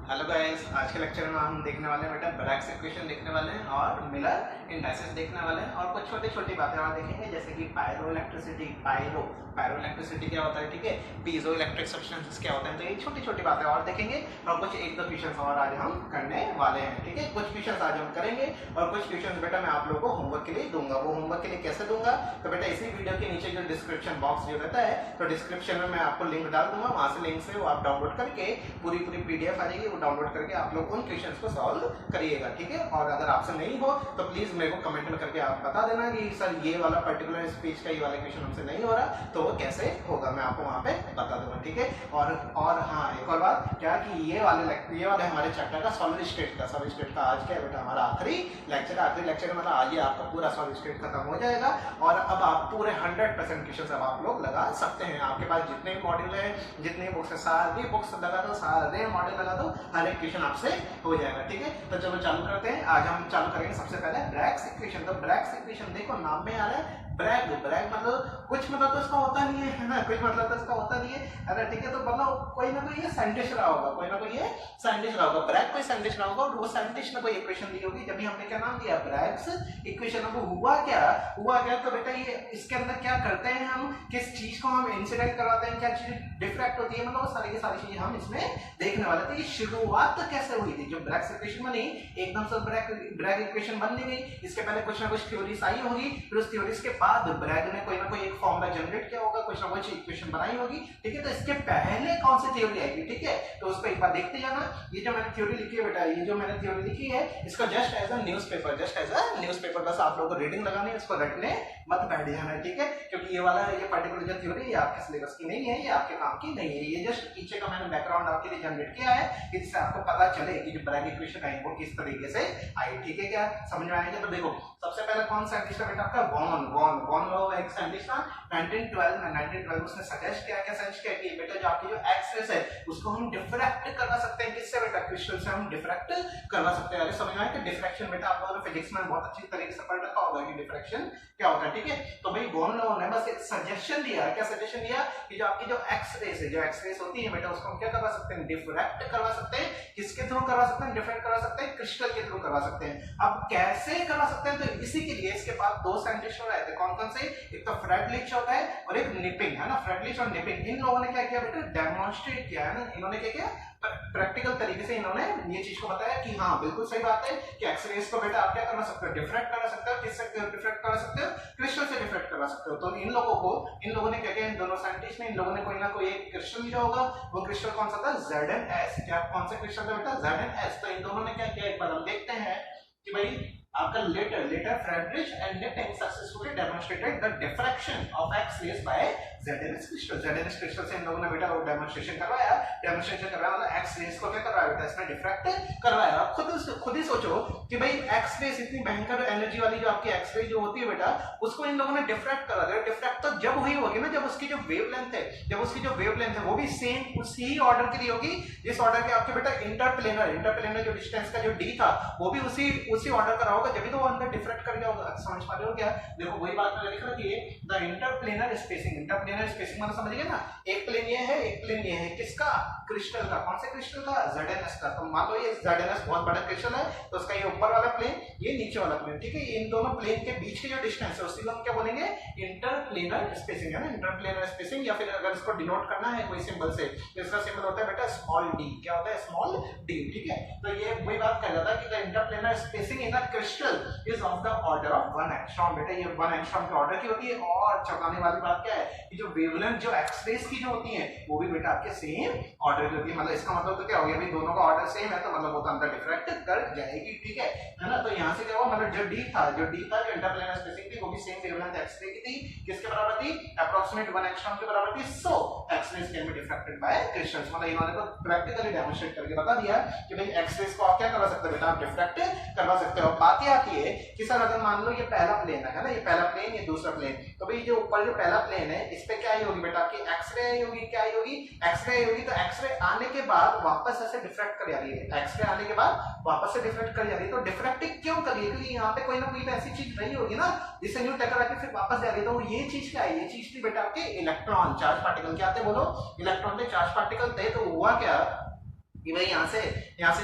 Hello guys, आज के lecture में हम देखने वाले हैं बेटा ब्रैग्स इक्वेशन देखने वाले हैं और मिलर इंडाइसेस देखने वाले हैं और कुछ छोटी छोटी बातें और देखेंगे जैसे कि पायरो इलेक्ट्रिसिटी पायरो इलेक्ट्रिसिटी क्या होता है, ठीक है, पीजो इलेक्ट्रिक सब्सटेंसेस क्या होते हैं। तो ये छोटी छोटी बातें और देखेंगे और कुछ एक दो क्वेश्चंस और आज हम करने वाले हैं, ठीक है। कुछ क्वेश्चंस आज हम करेंगे और कुछ क्वेश्चंस बेटा मैं आप लोगों को होमवर्क के लिए दूंगा। वो होमवर्क के लिए कैसे दूंगा, तो बेटा इसी वीडियो के नीचे जो डिस्क्रिप्शन बॉक्स जो रहता है, तो डिस्क्रिप्शन में मैं आपको लिंक डाल दूंगा, वहां से लिंक से वो आप डाउनलोड करके पूरी पीडीएफ आ जाएगी, वो डाउनलोड करके आप लोग उन क्वेश्चंस को सॉल्व करिएगा, ठीक है। और अगर आपसे नहीं हो तो प्लीज मेरे को कमेंट में करके आप बता देना कि सर ये वाला पर्टिकुलर स्पीच का ये वाला क्वेश्चन हमसे नहीं हो रहा, तो वो कैसे होगा मैं आपको वहां पे बता दूंगा, ठीक है। और हाँ, एक और बात क्या कि ये वाले हमारे चैप्टर का सॉलिड स्टेट का आज क्या है बेटा हमारा आखिरी लेक्चर मतलब आज ही आपका पूरा सॉलिड स्टेट खत्म हो जाएगा और अब आप पूरे 100% क्वेश्चन अब आप लोग लगा सकते हैं। आपके पास जितने भी मॉड्यूल है, जितनी बुक्स है, सारी बुक्स लगा दो, सारे मॉड्यूल लगा दो, हर एक क्वेश्चन आपसे हो जाएगा, ठीक है। तो चलो चालू करते हैं। आज हम चालू करेंगे सबसे पहले ब्रैग्स इक्वेशन। तो ब्रैग्स इक्वेशन देखो नाम में आ रहा है ब्रैग मतलब कुछ मतलब तो इसका होता नहीं है ना, कुछ मतलब तो इसका होता नहीं है, अरे ठीक है। तो मतलब कोई ना कोई ये साइंटिस्ट रहा होगा, कोई ना कोई ये साइंटिस्ट रहा होगा, ब्रैग कोई साइंटिस्ट रहा होगा और वो साइंटिस्ट ने कोई इक्वेशन दी होगी, जब भी हमने क्या नाम दिया ब्रैग्स इक्वेशन। अब हुआ क्या तो बेटा ये इसके अंदर क्या करते हैं हम, किस चीज को हम इंसिडेंट करवाते हैं, क्या चीज डिफ्रैक्ट होती है, मतलब सारी की सारी चीजें हम इसमें देखने वाले थे। ये शुरुआत कैसे हुई थी, जो ब्रैग्स इक्वेशन बनी एकदम से ब्रैग इक्वेशन बन नहीं गई, इसके पहले कुछ ना कुछ थ्योरीज आई होगी, फिर उस थ्योरीज के बाद ब्रैग ने कोई ना कोई एक फॉर्मूला जनरेट किया होगा, कुछ ना कुछ इक्वेशन बनाई होगी, ठीक है। तो इसके पहले कौन सी थ्योरी आएगी, ठीक है, तो उसको एक बार देखते जाना। ये जो मैंने थ्योरी लिखी है बेटा, ये जो मैंने थ्योरी लिखी है इसको जस्ट एज अ न्यूज़पेपर बस आप लोगों को रीडिंग लगानी है, इसको रटने मत बैठ जाना है, ठीक है, क्योंकि ये पर्टिकुलर जो थ्योरी है आपके सिलेबस की नहीं है, ये आपके काम की नहीं है। ये जस्ट पीछे का मैंने बैकग्राउंड आपके लिए जनरेट किया है कि जिससे आपको पता चले कि जो ब्रैग इक्वेशन आई वो किस तरीके से आई, ठीक है। क्या समझ में आएगा? तो देखो सबसे पहले कौन साइंटिस्ट है बेटा आपका वॉन लो एक साइंटिस्ट था 1912 उसने सजेस्ट किया कि बेटा जो आपकी जो एक्स-रेस है उसको हम डिफ्रैक्ट करवा सकते हैं, किससे बेटा, क्रिस्टल से हम डिफ्रैक्ट करवा सकते हैं। अरे समझ में आया कि डिफ्रैक्शन बेटा आप लोगों ने फिजिक्स में बहुत अच्छी तरीके से पढ़ रखा होगा कि डिफ्रैक्शन क्या होता है, ठीक है। तो भाई वॉन लो ने बस एक सजेशन दिया, क्या सजेशन दिया कि जो आपकी जो एक्स-रेस है, जो एक्स-रेस होती है बेटा उसको हम क्या करवा सकते हैं, डिफ्रैक्ट करवा सकते हैं। किसके थ्रू करवा सकते हैं, डिफ्रैक्ट करवा सकते हैं, क्रिस्टल के थ्रू करवा सकते हैं। अब कैसे करवा सकते हैं, तो इसी के लिए इसके पास दो साइंटिस्ट हो रहे थे, कौन से, एक तो फ्रेडलिच होता है और एक निपिंग है ना, फ्रेडलिच और निपिंग। इन लोगों ने क्या किया बेटा, डेमोन्स्ट्रेट किया है ना, इन्होंने क्या किया, प्रैक्टिकल तरीके से इन्होंने ये चीज को बताया कि हाँ बिल्कुल सही बात है कि एक्स-रेस को बेटा आप क्या करवा सकते हो, डिफ्रैक्ट करा सकते हो। किससे डिफ्रैक्ट करा सकते हो, क्रिस्टल से डिफ्रैक्ट करा सकते हो। तो इन लोगों ने क्या किया, इन दोनों साइंटिस्ट ने, इन लोगों ने कोई ना कोई एक क्रिस्टल लिया होगा, वो क्रिस्टल कौन सा था, ZnS। क्या कौन सा क्रिस्टल था बेटा, ZnS। तो इन दोनों ने क्या किया, एक बार हम देखते हैं कि भाई आपका letter Friedrich and Knipping successfully demonstrated the diffraction of X-rays by ZnS crystal से इन लोगों ने बेटा वो डेमोंस्ट्रेशन करवाया मतलब एक्स-रेस को क्या करवाया बेटा, इसमें डिफ्रैक्ट करवाया। आप खुद ही सोचो कि भाई एक्स-रेस इतनी भयंकर एनर्जी वाली जो आपकी एक्स-रे जो होती है बेटा, उसको इन लोगों ने डिफ्रैक्ट करा दिया। डिफ्रैक्ट तो जब हुई होगी ना, जब उसकी जो वेवलेंथ है वो भी सेम उसी ऑर्डर की होगी जिस ऑर्डर के आपके बेटा इंटरप्लेनर जो डिस्टेंस का जो d था वो भी उसी ऑर्डर का होगा, जब भी तो वो अंदर डिफ्रैक्ट कर गया होगा। समझ पा रहे हो क्या? देखो वही बात मैंने लिख रखी है, द इंटरप्लेनर स्पेसिंग मतलब समझ गए ना, एक प्लेन ये है, एक प्लेन ये है, किसका, क्रिस्टल का। कौन से क्रिस्टल का, ZnS का। तो मान लो ये ZnS बहुत बड़ा क्रिस्टल है, तो उसका ये ऊपर वाला प्लेन, ये नीचे वाला प्लेन, ठीक है। इन दोनों प्लेन के बीच की जो डिस्टेंस है उसको हम क्या बोलेंगे, इंटरप्लेनर स्पेसिंग है ना, इंटरप्लेनर स्पेसिंग। या फिर अगर इसको डिनोट करना है कोई सिंबल से, तो इसका सिंबल होता है बेटा स्मॉल d। क्या होता है, स्मॉल d, ठीक है। तो ये वही बात कह रहा था कि the interplanar spacing in a crystal is of the order of 1 angstrom. बेटा ये 1 एंगस्ट्रॉम के ऑर्डर की होती है। और चौंकाने वाली बात क्या है कि जो वेवलेंथ जो एक्स-रेस की जो होती है वो भी बेटा आपके सेम ऑर्डर की होती है। मतलब इसका मतलब तो क्या हो गया, भाई दोनों का ऑर्डर सेम है, तो मतलब वो तो अंदर डिफ्रैक्ट कर जाएगी, ठीक है ना। तो यहाँ से क्या हुआ, मतलब जो d था जो इंटरप्लेनर स्पेसिंग थी वो भी सेम वेवलेंथ एक्स-रे की थी। किसके बराबर थी, अप्रॉक्सीमेट 1 एंगस्ट्रॉम के बराबर थी। So X-rays can be diffracted by crystals. मतलब इन्होंने तो प्रैक्टिकली डेमोंस्ट्रेट करके बता दिया कि भाई एक्स-रेस को आप क्या करवा सकते हो बेटा, आप डिफ्रैक्ट करवा सकते हो। बात ये आती है कि सर अगर मान लो ये पहला प्लेन है ना, ये पहला प्लेन, ये दूसरा प्लेन, तो भाई जो ऊपर जो पहला प्लेन है इस पे क्या आई होगी बेटा, आपकी एक्स-रे आई होगी। क्या आई होगी, एक्स-रे आई होगी। तो एक्स-रे आने के बाद वापस ऐसे डिफ्रैक्ट कर जा रही है, एक्स-रे आने के बाद वापस से डिफ्रैक्ट कर जा रही है। तो डिफ्रैक्टिंग क्यों कर रही है, क्योंकि यहाँ पे कोई ना कोई ऐसी चीज रही होगी ना जिससे न्यू टकरा के फिर वापस जा रही है। तो ये चीज क्या है, ये चीज थी बेटा आपके इलेक्ट्रॉन चार्ज पार्टिकल। क्या थे बोलो, इलेक्ट्रॉन थे, चार्ज पार्टिकल थे। तो हुआ क्या कि भाई यहाँ से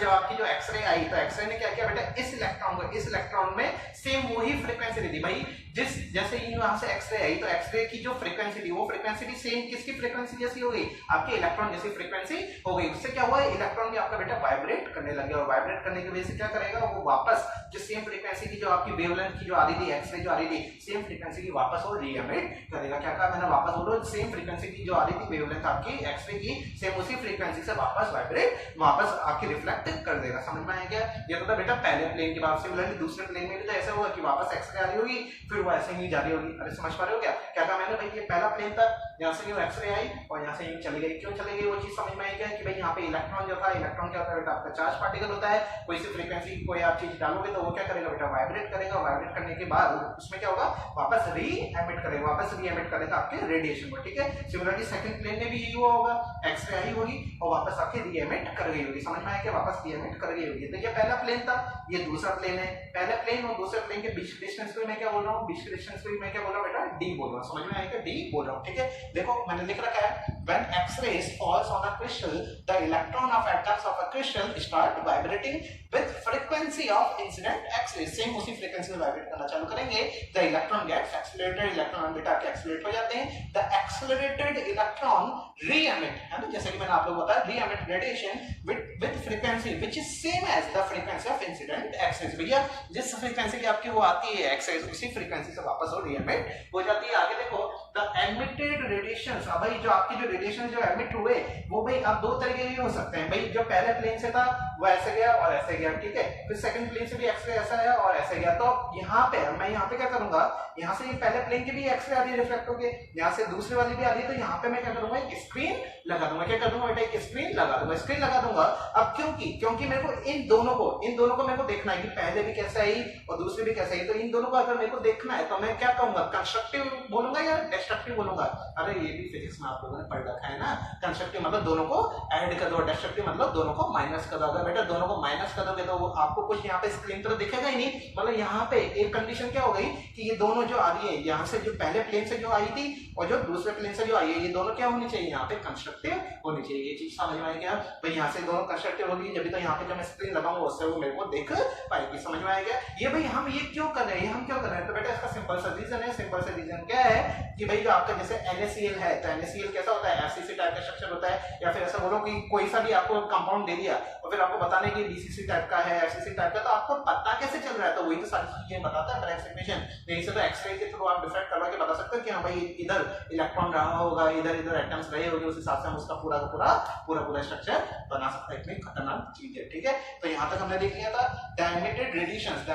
जब आपकी जो एक्सरे आई तो एक्सरे ने क्या किया बेटा, इस इलेक्ट्रॉन में सेम वही फ्रीक्वेंसी दी भाई। जैसे यहाँ से एक्सरे आई तो एक्सरे की जो फ्रीक्वेंसी थी वो फ्रीक्वेंसी भी सेम किसकी फ्रीक्वेंसी जैसी हो गई, आपके इलेक्ट्रॉन जैसी फ्रीक्वेंसी हो गई। उससे क्या हुआ, इलेक्ट्रॉन भी आपका बेटा वाइब्रेट करने लग गया, और वाइब्रेट करने की वजह से क्या करेगा, वो वापस जो सेम फ्रीक्वेंसी की जो आपकी वेवलेंथ की जो आ रही थी, एक्सरे जो आ रही थी सेम फ्रीक्वेंसी की वापस वो री एमिट करेगा। क्या कहा मैंने, वापस बोलो, सेम फ्रीक्वेंसी की जो आ रही थी वेवलेंथ आपकी एक्सरे की, सेम उसी फ्रीक्वेंसी से वापस वाइब्रेट वापस आपकी रिफ्लेक्ट कर देगा। समझ में आया क्या? ये तो था बेटा पहले प्लेन के बाद, सिमिलरली दूसरे प्लेन में भी तो ऐसा होगा कि वापस एक्सरे आ रही होगी फिर वो ऐसे ही जा रही होगी। अरे समझ पा रहे हो क्या? क्या कहा मैंने भाई, ये पहला प्लेन था, यहाँ से यूं एक्सरे आई और यहाँ से यूं चली गई। क्यों चली गई वो चीज समझ में आई क्या, कि भाई यहाँ पे इलेक्ट्रॉन जो था, इलेक्ट्रॉन क्या होता है बेटा, आपका चार्ज पार्टिकल होता है, कोई सी फ्रीक्वेंसी कोई आप चीज डालोगे तो वो क्या करेगा बेटा, वाइब्रेट करेगा। वाइब्रेट करने के बाद उसमें क्या होगा, वापस री एमिट करेगा आपके रेडिएशन को। ठीक है, सिमिलरली सेकंड प्लेन में भी यही हुआ होगा, एक्सरे आई होगी और वापस आके री एमिट कर गई होगी। समझ में आया क्या, वापस री एमिट कर गई होगी। तो ये पहला प्लेन था, ये दूसरा प्लेन है। पहले प्लेन और दूसरे प्लेन के बीच डिस्टेंस को मैं क्या बोल रहा हूँ, बीच के डिस्टेंस को मैं क्या बोल रहा हूँ बेटा, डी बोल रहा हूँ। समझ में आएगा, डी बोल रहा हूँ। ठीक है, देखो मैंने लिख रखा है, when x-rays falls on a crystal, the electron of atoms of a crystal start vibrating with frequency of incident x-rays। Same उसी फ्रीक्वेंसी में वाइब्रेट करना चालू करेंगे। the electron gets accelerated, electron बेटा के एक्सेलरेट हो जाते हैं। the accelerated electron re-emit, है ना, जैसे कि मैंने आप लोगों को बताया, re-emit radiation with frequency which is same as the frequency of incident x-rays। भैया जिस फ्रीक्वेंसी की आपकी वो आती है x-rays, उसी फ्रीक्वेंसी से वापस वो re-emit हो जाती है। आगे देखो, the emitted radiations, अब भाई जो आपकी जो रेडिएशन जो एमिट हुए वो भाई अब दो तरीके के हो सकते हैं भाई। जो पहले प्लेन से था वो ऐसे गया और ऐसे गया, ठीक है, फिर सेकंड प्लेन से भी एक्सरे ऐसा आया और ऐसे गया। तो यहाँ पे मैं यहाँ पे क्या करूंगा, यहाँ से ये पहले प्लेन की भी एक्सरे आ रही है रिफ्लेक्ट होके, यहाँ से दूसरी वाली भी आ रही है, तो यहाँ पे मैं क्या करूंगा, एक स्क्रीन लगा दूंगा। क्या कर दूंगा बेटा, एक स्क्रीन लगा दूंगा। अब क्योंकि मेरे को इन दोनों को मेरे को देखना है कि पहले भी कैसे आई और दूसरी भी कैसे आई। तो इन दोनों को अगर मेरे को देखना है तो मैं क्या कहूंगा, कंस्ट्रक्टिव बोलूंगा या डिस्ट्रक्टिव बोलूंगा। अरे ये भी फिजिक्स में आप लोगों ने पढ़ रखा है ना, कंस्ट्रक्टिव मतलब दोनों को ऐड कर दो, डिस्ट्रक्टिव मतलब दोनों को माइनस कर दो। अगर बेटा दोनों को माइनस कर दोगे तो आपको कुछ यहाँ पे स्क्रीन तो दिखेगा ही नहीं। मतलब यहाँ पे एक कंडीशन क्या हो गई कि ये दोनों जो आ रही है, यहाँ से जो पहले प्लेन से जो आई थी और जो दूसरे प्लेन से जो आई है, ये दोनों क्या होनी चाहिए, यहाँ पे कंस्ट्रक्टिव होनी चाहिए। ये चीज समझ में आई क्या भाई, यहाँ से दोनों कंस्ट्रक्टिव होगी, जब भी तो यहाँ पे जब मैं स्क्रीन लगाऊंगा उससे वो मेरे को देख पाएगी। समझ में आएगा ये भाई, हम ये क्यों कर रहे हैं, तो बेटा इसका सिंपल सा रीजन क्या है कि भाई जो आपका जैसे NaCl है, तो NaCl कैसा होता है, FCC टाइप का स्ट्रक्चर होता है। या फिर ऐसा बोलो कि कोई सा भी आपको कंपाउंड दे दिया और फिर आपको बताने की BCC टाइप का है, FCC टाइप का, तो आपको पता कैसे चल रहा है, तो वही तो सारी चीजें बताता है ब्रैग्स इक्वेशन। यही से तो एक्सरे के थ्रू आप डिफाइन करवा के बता सकते हो कि हाँ भाई इधर इलेक्ट्रॉन रहा होगा, इधर एटम्स रहे होंगे, उस हिसाब से हम उसका पूरा स्ट्रक्चर बना सकते हैं। इतनी खतरनाक चीज है। ठीक है, तो यहाँ तक हमने देख लिया था। emitted radiations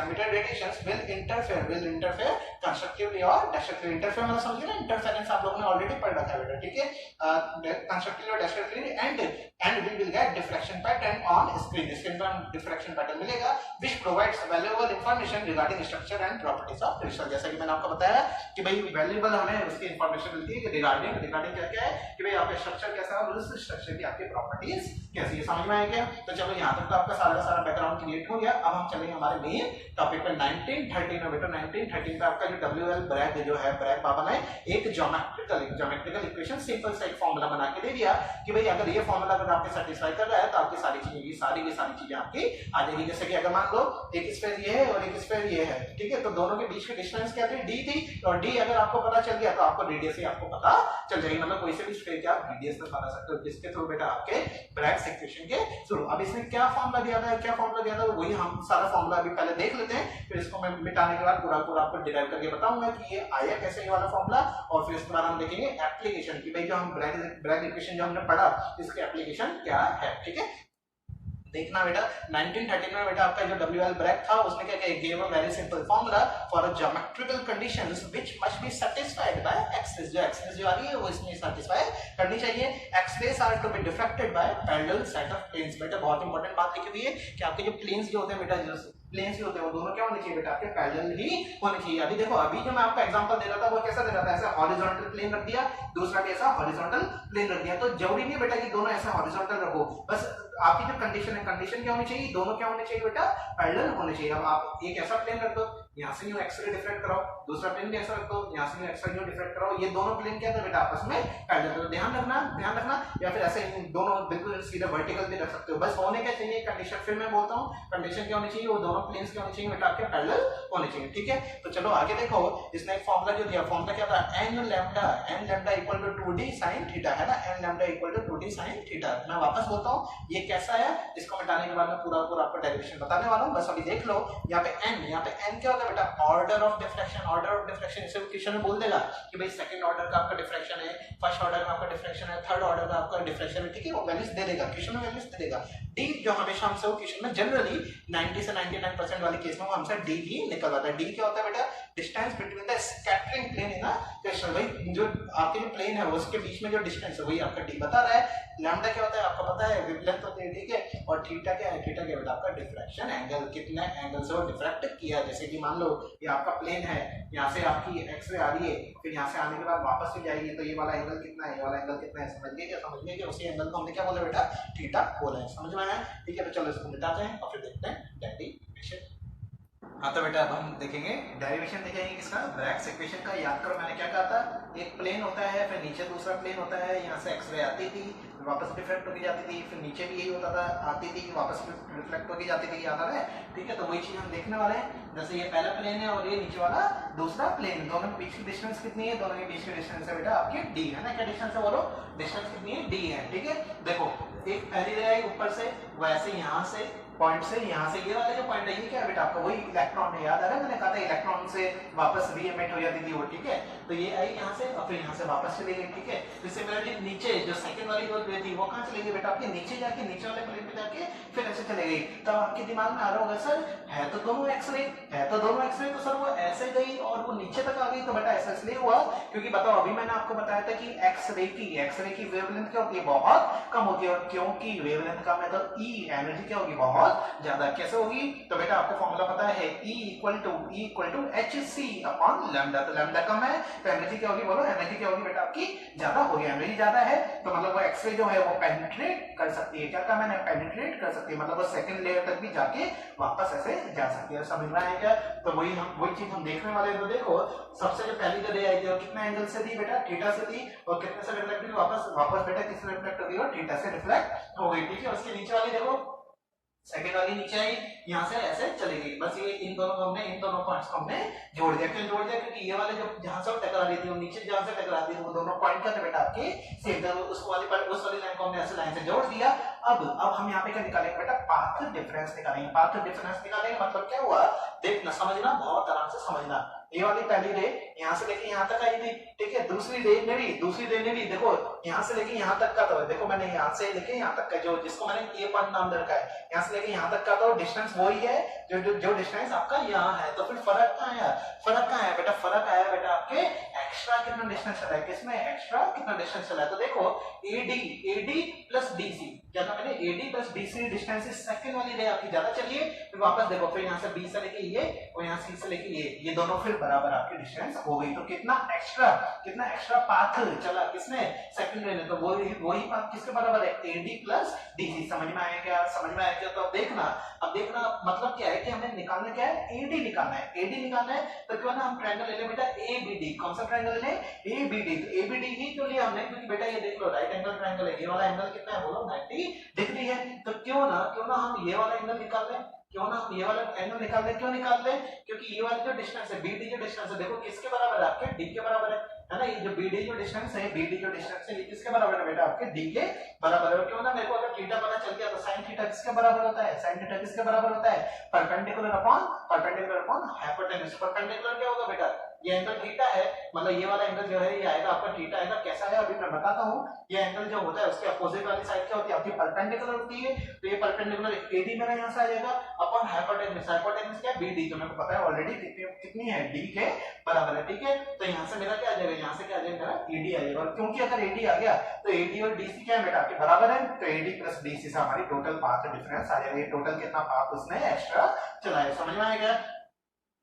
will interfere constructively और destructively। इंटरफेयर मतलब समझिए ना, इंटरफेरेंस आप लोगों ने ऑलरेडी पढ़ रखा है बेटा। ठीक है, कंस्ट्रक्टिवली और destructively and we will get diffraction pattern on screen पर diffraction pattern मिलेगा which provides valuable information regarding structure and properties of crystal। जैसा कि मैंने आपको बताया कि भाई वैल्यूएबल हमें उसकी इंफॉर्मेशन मिलती है कि रिगार्डिंग क्या है कि भाई आपका स्ट्रक्चर कैसा है और उस स्ट्रक्चर की आपकी प्रॉपर्टीज कैसी है। समझ में आया क्या? तो चलो यहाँ तक तो आपका सारा बैकग्राउंड क्रिएट हो गया। अब हम चलेंगे हमारे मेन टॉपिक पे 1913 में बेटा। 1913 पे आपका जो WL ब्रैग जो है, ब्रैग बाबा ने एक ज्योमेट्रिकल इक्वेशन सिंपल सा एक फॉर्मूला बना के दे दिया कि भाई अगर ये फॉर्मूला अगर आपके सेटिस्फाई कर रहा है तो आपकी सारी चीजें आपकी आ जाएगी। जैसे कि अगर मान लो एक स्फीयर ये है और एक स्फीयर ये है, ठीक है, तो दोनों के बीच की डिस्टेंस क्या थी, d थी, और d अगर आपको पता चल गया तो आपको रेडियस ही आपको पता चल जाएगी। मतलब कोई से भी स्फीयर के आप रेडियस में बता सकते हो, जिसके थ्रू बेटा आपके ब्रैग्स इक्वेशन के थ्रू। अब इसमें क्या फॉर्मूला दिया था वही हम सारा फॉर्मूला अभी पहले देख लेते हैं, फिर इसको मैं मिटाने के बाद पूरा आपको डिराइव करके बताऊंगा कि ये आया कैसे ये वाला फॉर्मूला, और फिर इसके बाद हम देखेंगे एप्लीकेशन की भाई जो हम ब्रैग इक्वेशन जो हमने पढ़ा इसकी एप्लीकेशन क्या है। ठीक है, देखना बेटा 1913 में बेटा आपका जो WL ब्रैग था उसने क्या किया, give a very simple formula for a geometrical conditions which must be satisfied by X rays. जो एक्स-रेज जो आ रही है वो इसमें सैटिस्फाई करनी चाहिए। X rays are to be diffracted by parallel set of planes. बेटा बहुत इंपॉर्टेंट बात लिखी हुई है कि आपके जो प्लेन्स जो होते हैं बेटा, जो प्लेन्स जो होते हैं वो दोनों क्या होने चाहिए बेटा, आपके पैरेलल ही होने चाहिए। अभी देखो, अभी जो मैं आपको एग्जांपल दे रहा था वो कैसा दे रहा था, ऐसा हॉरिजॉन्टल प्लेन रख दिया, दूसरा भी ऐसा हॉरिजॉन्टल प्लेन रख दिया। तो जरूरी नहीं बेटा कि दोनों ऐसा हॉरिजॉन्टल रखो, बस आपकी जो कंडीशन है, कंडीशन क्या होनी चाहिए, दोनों क्या होने चाहिए बेटा, पैरेलल होने चाहिए। अब आप एक ऐसा प्लेन रख दो, यहाँ से यूं एक्स रे डिफरेक्ट कराओ, दूसरा प्लेन भी ऐसा रख दो, यहाँ से यूं एक्स रे यूं डिफरेक्ट कराओ, ये दोनों प्लेन क्या है बेटा आपस में पैरेलल। तो ध्यान रखना, या फिर ऐसे दोनों बिल्कुल सीधा वर्टिकल भी रख सकते हो। बस होने क्या चाहिए कंडीशन, फिर मैं बोलता हूँ कंडीशन क्या होनी चाहिए, वो दोनों प्लेन्स क्या होने चाहिए बेटा आपके पैरेलल होने चाहिए, ठीक है। तो चलो आगे देखो, इसने एक फॉर्मूला जो दिया, फॉर्मूला क्या था, n lambda equal to 2d sin theta, है ना, n lambda equal to 2d sin theta. मैं वापस बोलता हूँ ये कैसा है, इसको मिटाने के बाद मैं पूरा आपको डेरिवेशन बताने वाला हूँ, बस अभी देख लो। यहाँ पे n क्या होता है बेटा, ऑर्डर ऑफ डिफ्रैक्शन। इसे क्वेश्चन में बोल देगा कि भाई सेकंड ऑर्डर का आपका डिफ्रैक्शन है, फर्स्ट ऑर्डर का आपका डिफ्रैक्शन है, थर्ड ऑर्डर का आपका डिफ्रैक्शन है, ठीक है, वो वैल्यूज दे देगा क्वेश्चन में, वैल्यूज दे देगा। d जो हमेशा हमसे वो क्वेश्चन में जनरली 90 से 99% वाले केस में वो हमसे d ही निकल आता है। d क्या होता है बेटा, distance between the scattering plane in a question, भाई जो आपके जो प्लेन है उसके बीच में जो डिस्टेंस है वही आपका d बता रहा है। लैम्डा क्या होता है आपको पता है, वेवलेंथ होती है, ठीक है, और थीटा क्या है, थीटा क्या बेटा आपका डिफ्रैक्शन एंगल, कितने एंगल से वो डिफ्रैक्ट किया। जैसे कि मान लो ये आपका प्लेन है, यहाँ से आपकी एक्स-रे आ रही है, फिर यहाँ से आने के बाद वापस भी जाएगी, तो ये वाला एंगल कितना है, ये वाला एंगल कितना है, समझ गए क्या, उसी एंगल को हमने क्या बोला बेटा, थीटा बोला है, समझ में आया, ठीक है। तो चलो इसको मिटाते हैं और फिर देखते हैं डेरिवेशन। हाँ तो बेटा अब हम देखेंगे डेरिवेशन, देखेंगे किसका, ब्रैग्स इक्वेशन का। याद करो मैंने क्या कहा था, एक प्लेन होता है, फिर नीचे दूसरा प्लेन होता है, यहाँ से एक्स-रे आती थी, वापस रिफ्लेक्ट होकर जाती थी, फिर नीचे भी यही होता था, आती थी वापस रिफ्लेक्ट होकर जाती थी, याद आ रहा है, ठीक है। तो वही चीज हम देखने वाले हैं, जैसे ये पहला प्लेन है और ये नीचे वाला दूसरा प्लेन, दोनों के बीच की डिस्टेंस कितनी है, दोनों के बीच की डिस्टेंस है बेटा आपकी d, है ना, क्या डिस्टेंस है बोलो, डिस्टेंस कितनी है, d है, ठीक है। देखो एक पहली रे आई ऊपर से, वैसे यहाँ से पॉइंट से, यहाँ से ये वाला जो पॉइंट है ये क्या है बेटा आपका, वही इलेक्ट्रॉन है, याद आ रहा है, मैंने कहा था इलेक्ट्रॉन से वापस री एमिट हो जाती थी वो, ठीक है। तो ये आई यहाँ से और फिर यहाँ से वापस चली गई, ठीक है। तो सिमिलरली नीचे जो सेकंड वाली जो रे थी वो कहाँ चली गई बेटा आपके, नीचे जाके नीचे वाले प्लेन पे जाके फिर ऐसे चले गई। तो आपके दिमाग में आ रहा होगा सर है तो दोनों एक्सरे, तो सर वो ऐसे गई और वो नीचे तक आ गई, तो बेटा ऐसा इसलिए हुआ क्योंकि बताओ अभी मैंने आपको बताया था कि एक्सरे की वेवलेंथ क्या होती है, बहुत कम होती है, और क्योंकि वेवलेंथ कम है तो ई एनर्जी क्या होगी, बहुत ज्यादा। कैसे होगी, तो बेटा आपको फॉर्मूला पता है, E equal to hc upon lambda, तो लैम्डा कम है तो एनर्जी क्या होगी बोलो, एनर्जी क्या होगी बेटा आपकी ज्यादा होगी, एनर्जी ज्यादा है तो मतलब वो एक्सरे जो है वो पेनिट्रेट कर सकती है, क्या कहा मैंने, पेनिट्रेट कर सकती है, मतलब वो सेकंड लेयर तक भी जाके वापस ऐसे जा सकती है, समझ में आया क्या। तो वही चीज हम देखने वाले हैं। तो देखो सबसे जो पहली जो रे आई थी वो कितना एंगल से थी बेटा, थीटा से थी, और कितने से रिफ्लेक्ट हुई, वापस बेटा किससे रिफ्लेक्ट हो गई, और थीटा से रिफ्लेक्ट हो गई, ठीक है। उसके नीचे वाली देखो सेकंड वाली नीचे आई, यहाँ से ऐसे चली गई, बस ये इन दोनों पॉइंट्स को हमने जोड़ दिया, क्यों जोड़ दिया, क्योंकि ये वाले जो जहां से टकरा रही थी वो नीचे जहां से टकरा रही थी वो दोनों पॉइंट क्या थे बेटा आपके सेम, उस वाली लाइन को हमने ऐसे लाइन से जोड़ दिया। अब हम यहाँ पे क्या निकालेंगे बेटा, पाथ डिफरेंस निकालेंगे, मतलब क्या हुआ देखना, समझना, बहुत आराम से समझना। ये वाली पहली रे यहाँ से लेके यहाँ तक आई थी, ठीक है, दूसरी रे ने भी देखो यहाँ से लेके यहाँ तक का, तो देखो मैंने यहाँ से लेके यहाँ तक का जो जिसको मैंने ए पॉइंट नाम दे रखा है, यहाँ से लेके यहाँ तक का, तो डिस्टेंस वही है जो डिस्टेंस आपका यहाँ है। तो फिर फर्क कहाँ है बेटा, फर्क आया बेटा आपके एक्स्ट्रा कितना डिस्टेंस चला है, किसमें एक्स्ट्रा कितना डिस्टेंस चला है। तो देखो AD प्लस BC, क्या था मैंने, AD प्लस BC डिस्टेंस इस सेकंड वाली रे आपकी ज्यादा चली है, फिर वापस देखो, फिर यहाँ से B से लेके ये और यहाँ C से लेके ये दोनों फिर बराबर आपकी डिस्टेंस हो गई। तो कितना एक्स्ट्रा पाथ चला किसने, सेकंड रे ने, तो वही पाथ किसके बराबर है, AD प्लस BC। समझ में आया क्या, तो अब देखना मतलब क्या है कि हमें निकालना क्या है, AD निकालना है, तो क्यों ना हम ट्रायंगल ले ले बेटा ABD, कौन सा ट्रायंगल ले, ABD। तो ABD ही क्यों लिया हमने, क्योंकि बेटा ये देख लो राइट एंगल ट्रायंगल है, ये वाला एंगल कितना है बोलो 90 डिग्री है, तो क्यों ना हम ये वाला एंगल निकाल लें, क्यों निकाल लें, क्योंकि ये वाला जो डिस्टेंस है BD जो डिस्टेंस है देखो किसके बराबर है, आपके D के बराबर है ना, ये जो BD जो डिस्टेंस है ये किसके बराबर है बेटा आपके D के बराबर है। क्यों ना मेरे को अगर थीटा पता चल गया तो sin थीटा किसके बराबर होता है, परपेंडिकुलर अपॉन हाइपोटेन्यूज। परपेंडिकुलर क्या होगा बेटा, ये एंगल थीटा है, मतलब ये वाला एंगल जो है ये आएगा आपका थीटा आएगा, कैसा है अभी मैं बताता हूँ। ये एंगल जो होता है उसके अपोजिट वाली साइड क्या होती है आपकी, परपेंडिकुलर होती है, तो ये परपेंडिकुलर AD मेरा यहाँ से आ जाएगा अपॉन हाइपोटेन्यूज क्या है BD, जो मेरे को पता है ऑलरेडी कितनी है D के बराबर है, ठीक है। तो यहाँ से मेरा क्या आ जाएगा, यहाँ से क्या आ जाएगा मेरा AD आ जाएगा, और क्योंकि अगर AD आ गया तो AD और DC क्या है बेटा आपके बराबर है, तो AD प्लस BC से हमारी टोटल पाथ डिफरेंस आ जाएगा, ये टोटल कितना पाथ उसने एक्स्ट्रा चलाया, समझ में आएगा।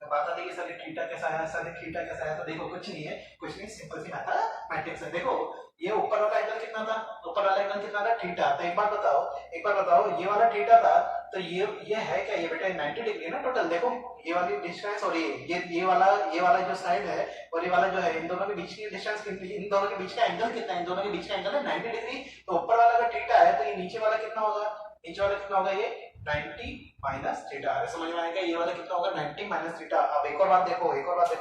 तो बात आती है कि सर थीटा कैसा है, सर थीटा कैसा है, तो देखो कुछ नहीं है, कुछ नहीं, सिंपल सी मैथमेटिक्स है। देखो ये ऊपर वाला एंगल कितना था, ऊपर वाला एंगल कितना था, थीटा। तो एक बार बताओ ये वाला थीटा था, तो ये है क्या, ये बेटा 90 डिग्री है ना टोटल। देखो ये वाली डिस्टेंस और ये वाला जो साइड है और ये वाला जो है, इन दोनों के बीच की डिस्टेंस कितनी, इन दोनों के बीच का एंगल कितना है, इन दोनों के बीच का एंगल है 90 डिग्री। तो ऊपर वाला अगर थीटा है तो ये नीचे वाला कितना होगा, नीचे वाला कितना होगा, ये 90 माइनस थीटा। अरे समझ में आएगा, ये वाला कितना होगा 90 माइनस थीटा। अब एक और बात देखो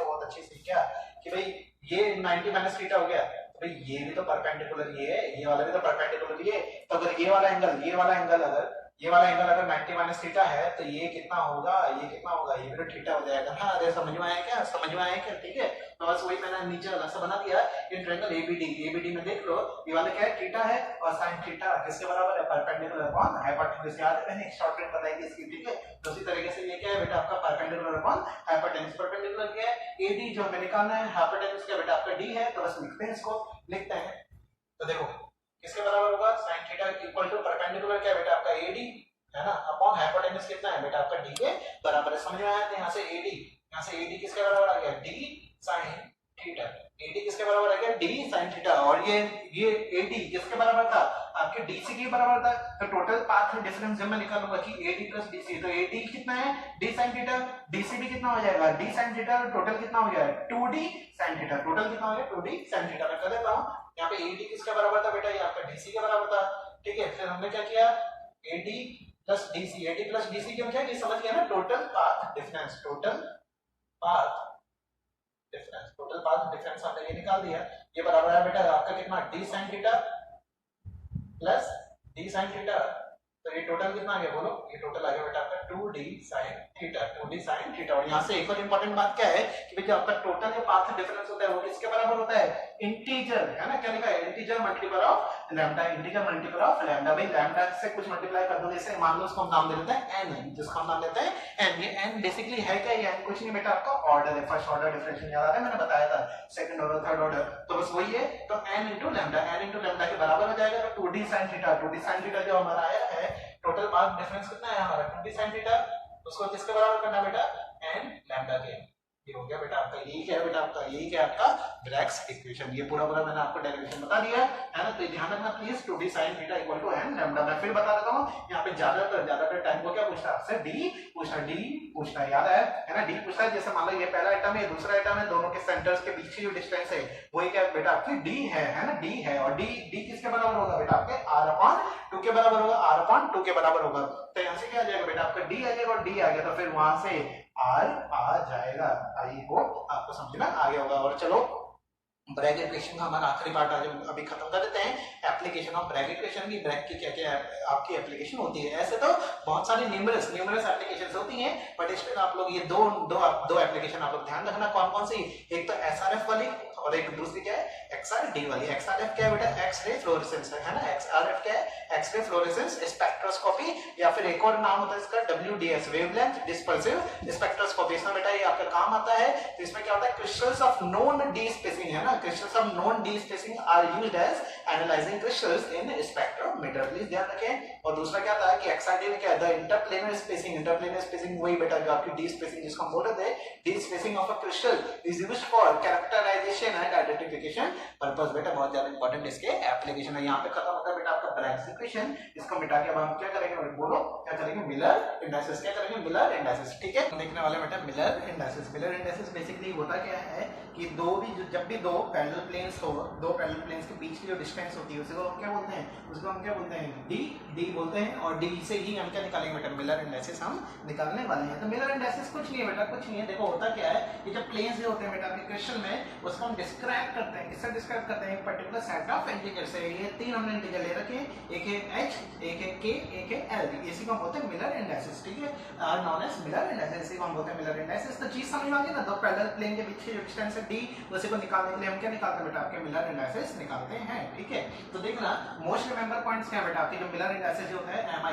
बहुत अच्छी सी, क्या कि भाई ये 90 माइनस थीटा हो गया, भाई ये भी तो परपेंडिकुलर ये है, ये वाला भी तो परपेंडिकुलर ये। तो अगर ये वाला एंगल अगर 90 माइनस थीटा है तो ये कितना होगा, ये भी तो थीटा हो जाएगा ना। अरे समझ में आया क्या, ठीक है। तो बस वही मैंने नीचे वाला सा बना दिया, इन ट्रायंगल एबीडी में देख लो, ये वाला क्या है, थीटा है, और sin थीटा किसके बराबर है, परपेंडिकुलर अपॉन हाइपोटेन्यूज। याद है मैंने एक शॉर्टकट बताई थी इसकी, ठीक है। तो उसी तरीके से ये क्या है बेटा, आपका परपेंडिकुलर अपॉन हाइपोटेन्यूज। परपेंडिकुलर क्या है, एडी जो हमें निकालना है, हाइपोटेन्यूज क्या बेटा आपका डी है, तो बस लिखते हैं इसको, लिखते हैं। तो देखो किसके बराबर होगा, sin theta equal to perpendicular क्या बेटा आपका एडी है ना, अपॉन हाइपोटेन्यूज कितना है बेटा आपका डी के बराबर है। समझ में आया, यहाँ से एडी किसके बराबर आ गया, डी sin थीटा। एडी किसके बराबर आ गया, डी sin थीटा। और ये एडी किसके बराबर था, आपके डीसी के बराबर था। तो टोटल पाथ डिफरेंस जब मैं निकालूंगा कि एडी प्लस डीसी, तो एडी कितना है, डी sin थीटा, डीसी भी कितना हो जाएगा, डी sin थीटा। टोटल कितना हो गया, 2d sin थीटा। टोटल कितना हो गया, 2d sin थीटा। मैं कर देता हूं, यहाँ पे एडी किसके बराबर था बेटा, ये आपका डीसी के बराबर था, ठीक है। फिर हमने क्या किया, एडी प्लस डीसी क्यों किया, ये समझ गया ना, टोटल पाथ डिफरेंस हमने ये निकाल दिया। ये बराबर है बेटा आपका कितना, D sin theta plus D sin theta. तो ये टोटल कितना आ गया बोलो, ये टोटल आ गया बेटा आपका 2d sin थीटा। और यहाँ से एक और इंपॉर्टेंट बात क्या है कि भाई जो आपका टोटल जो पाथ डिफरेंस होता है वो किसके बराबर होता है, इंटीजर है ना। क्या लिखा है, integer multiple of lambda, integer multiple of lambda. भाई लैम्डा से कुछ मल्टीप्लाई कर दो, जैसे मान लो उसको हम नाम दे देते हैं n, जिसको हम नाम देते हैं n। ये n बेसिकली है क्या, ये n कुछ नहीं बेटा आपका ऑर्डर है, फर्स्ट ऑर्डर डिफरेंशियल, याद आ रहा है मैंने बताया था, सेकंड ऑर्डर थर्ड ऑर्डर, तो बस वही है। तो n into लैम्डा के बराबर हो जाएगा। तो 2d sin थीटा जो हमारा आया है, टोटल पाथ डिफरेंस कितना है हमारा 2d sin थीटा, उसको किसके बराबर करना बेटा, n लैम्डा के। ये हो गया बेटा आपका, यही क्या है बेटा आपका, यही क्या आपका ब्रैग्स इक्वेशन। ये पूरा मैंने आपको डेरिवेशन बता दिया है ना। तो ध्यान रखना please, 2d sin theta equal to n lambda. मैं फिर बता देता हूं, यहाँ पे ज्यादातर टाइम को क्या पूछता है आपसे, डी पूछता है, याद है ना, डी पूछता है। जैसे मान लो ये पहला आइटम है, दूसरा आइटम है, दोनों के सेंटर्स के बीच की जो डिस्टेंस है वही क्या बेटा आपकी डी है ना, डी है। और डी किसके बराबर होगा बेटा आपके r/2 के बराबर होगा, r/2 के बराबर होगा। तो यहाँ से क्या आ जाएगा बेटा आपका डी आ जाएगा, और डी आ गया तो फिर वहां से r आ जाएगा। आई होप आपको समझ में आ गया होगा। और चलो ब्रैग इक्वेशन का हमारा आखिरी पार्ट आज अभी खत्म कर देते हैं। एप्लीकेशन ऑफ ब्रैग इक्वेशन की, ब्रैग की क्या आपकी एप्लीकेशन होती है। ऐसे तो बहुत सारी न्यूमरस एप्लीकेशंस होती हैं, बट इसमें आप लोग ये दो एप्लीकेशन आप लोग ध्यान रखना कौन कौन सी। एक तो एसआरएफ वाली और एक दूसरी क्या है एक्सआरडी वाली। एक्सआरएफ क्या है बेटा, एक्सरे फ्लोरेसेंस है ना। एक्सआरएफ क्या है, एक्सरे फ्लोरेसेंस स्पेक्ट्रोस्कोपी, या फिर एक और नाम होता है इसका डब्ल्यूडीएस, वेवलेंथ डिस्पर्सिव स्पेक्ट्रोस्कोपी। इसमें बेटा ये आपका काम आता है। तो इसमें क्या होता है, crystals of known d spacing है ना, crystals of known d spacing are used as analysing crystals in spectrometer. Please ध्यान रखें। और दूसरा क्या था कि एक्सआरडी में क्या है, द इंटरप्लेनर स्पेसिंग वही बेटा जो आपकी डी स्पेसिंग जिसको हम बोल रहे थे, d spacing of a crystal is used for characterisation and identification purpose. बेटा बहुत ज्यादा इंपॉर्टेंट इसके एप्लीकेशन है। यहाँ पे खत्म होता है बेटा आपका ब्रैग्स इक्वेशन। इसको मिटा के अब हम क्या करेंगे बोलो, क्या करेंगे, मिलर इंडाइसिस। क्या करेंगे, मिलर इंडाइसिस, ठीक है। देखने वाले बेटा Miller indices. Miller indices basically होता क्या है कि जब भी दो पैरेलल प्लेन्स हो, दो पैरेलल प्लेन्स के बीच की जो डिस्टेंस होती है उसको हम क्या बोलते हैं, डी बोलते हैं। और डी से ही हम क्या निकालेंगे बेटा, मिलर इंडाइसिस हम निकालने वाले हैं। तो मिलर इंडाइसिस कुछ नहीं है बेटा, कुछ नहीं है। देखो होता क्या है, ये जब प्लेन्स जो होते हैं बेटा आपके क्वेश्चन में, उसको हम डिस्क्राइब करते हैं। किससे डिस्क्राइब करते हैं, एक पर्टिकुलर सेट ऑफ इंटीजर से। ये तीन हमने इंटीजर ले रखे हैं, एक है h, एक है k, एक है l। इसी को हम बोलते हैं मिलर इंडाइसिस, ठीक है, नॉन एज मिलर इंडाइसिस। इसी को हम बोलते हैं मिलर इंडाइसिस। तो चीज समझ में आ गई ना, दो पैरेलल प्लेन के बीच की जो डिस्टेंस है d, उसी को निकालने के लिए हम क्या निकालते हैं बेटा, आपके मिलर इंडाइसिस निकालते हैं, ठीक है। तो देखना मोस्ट रिमेंबर पॉइंट्स क्या है बेटा आपके, जो मिलर इंडाइसिस जो होता है mi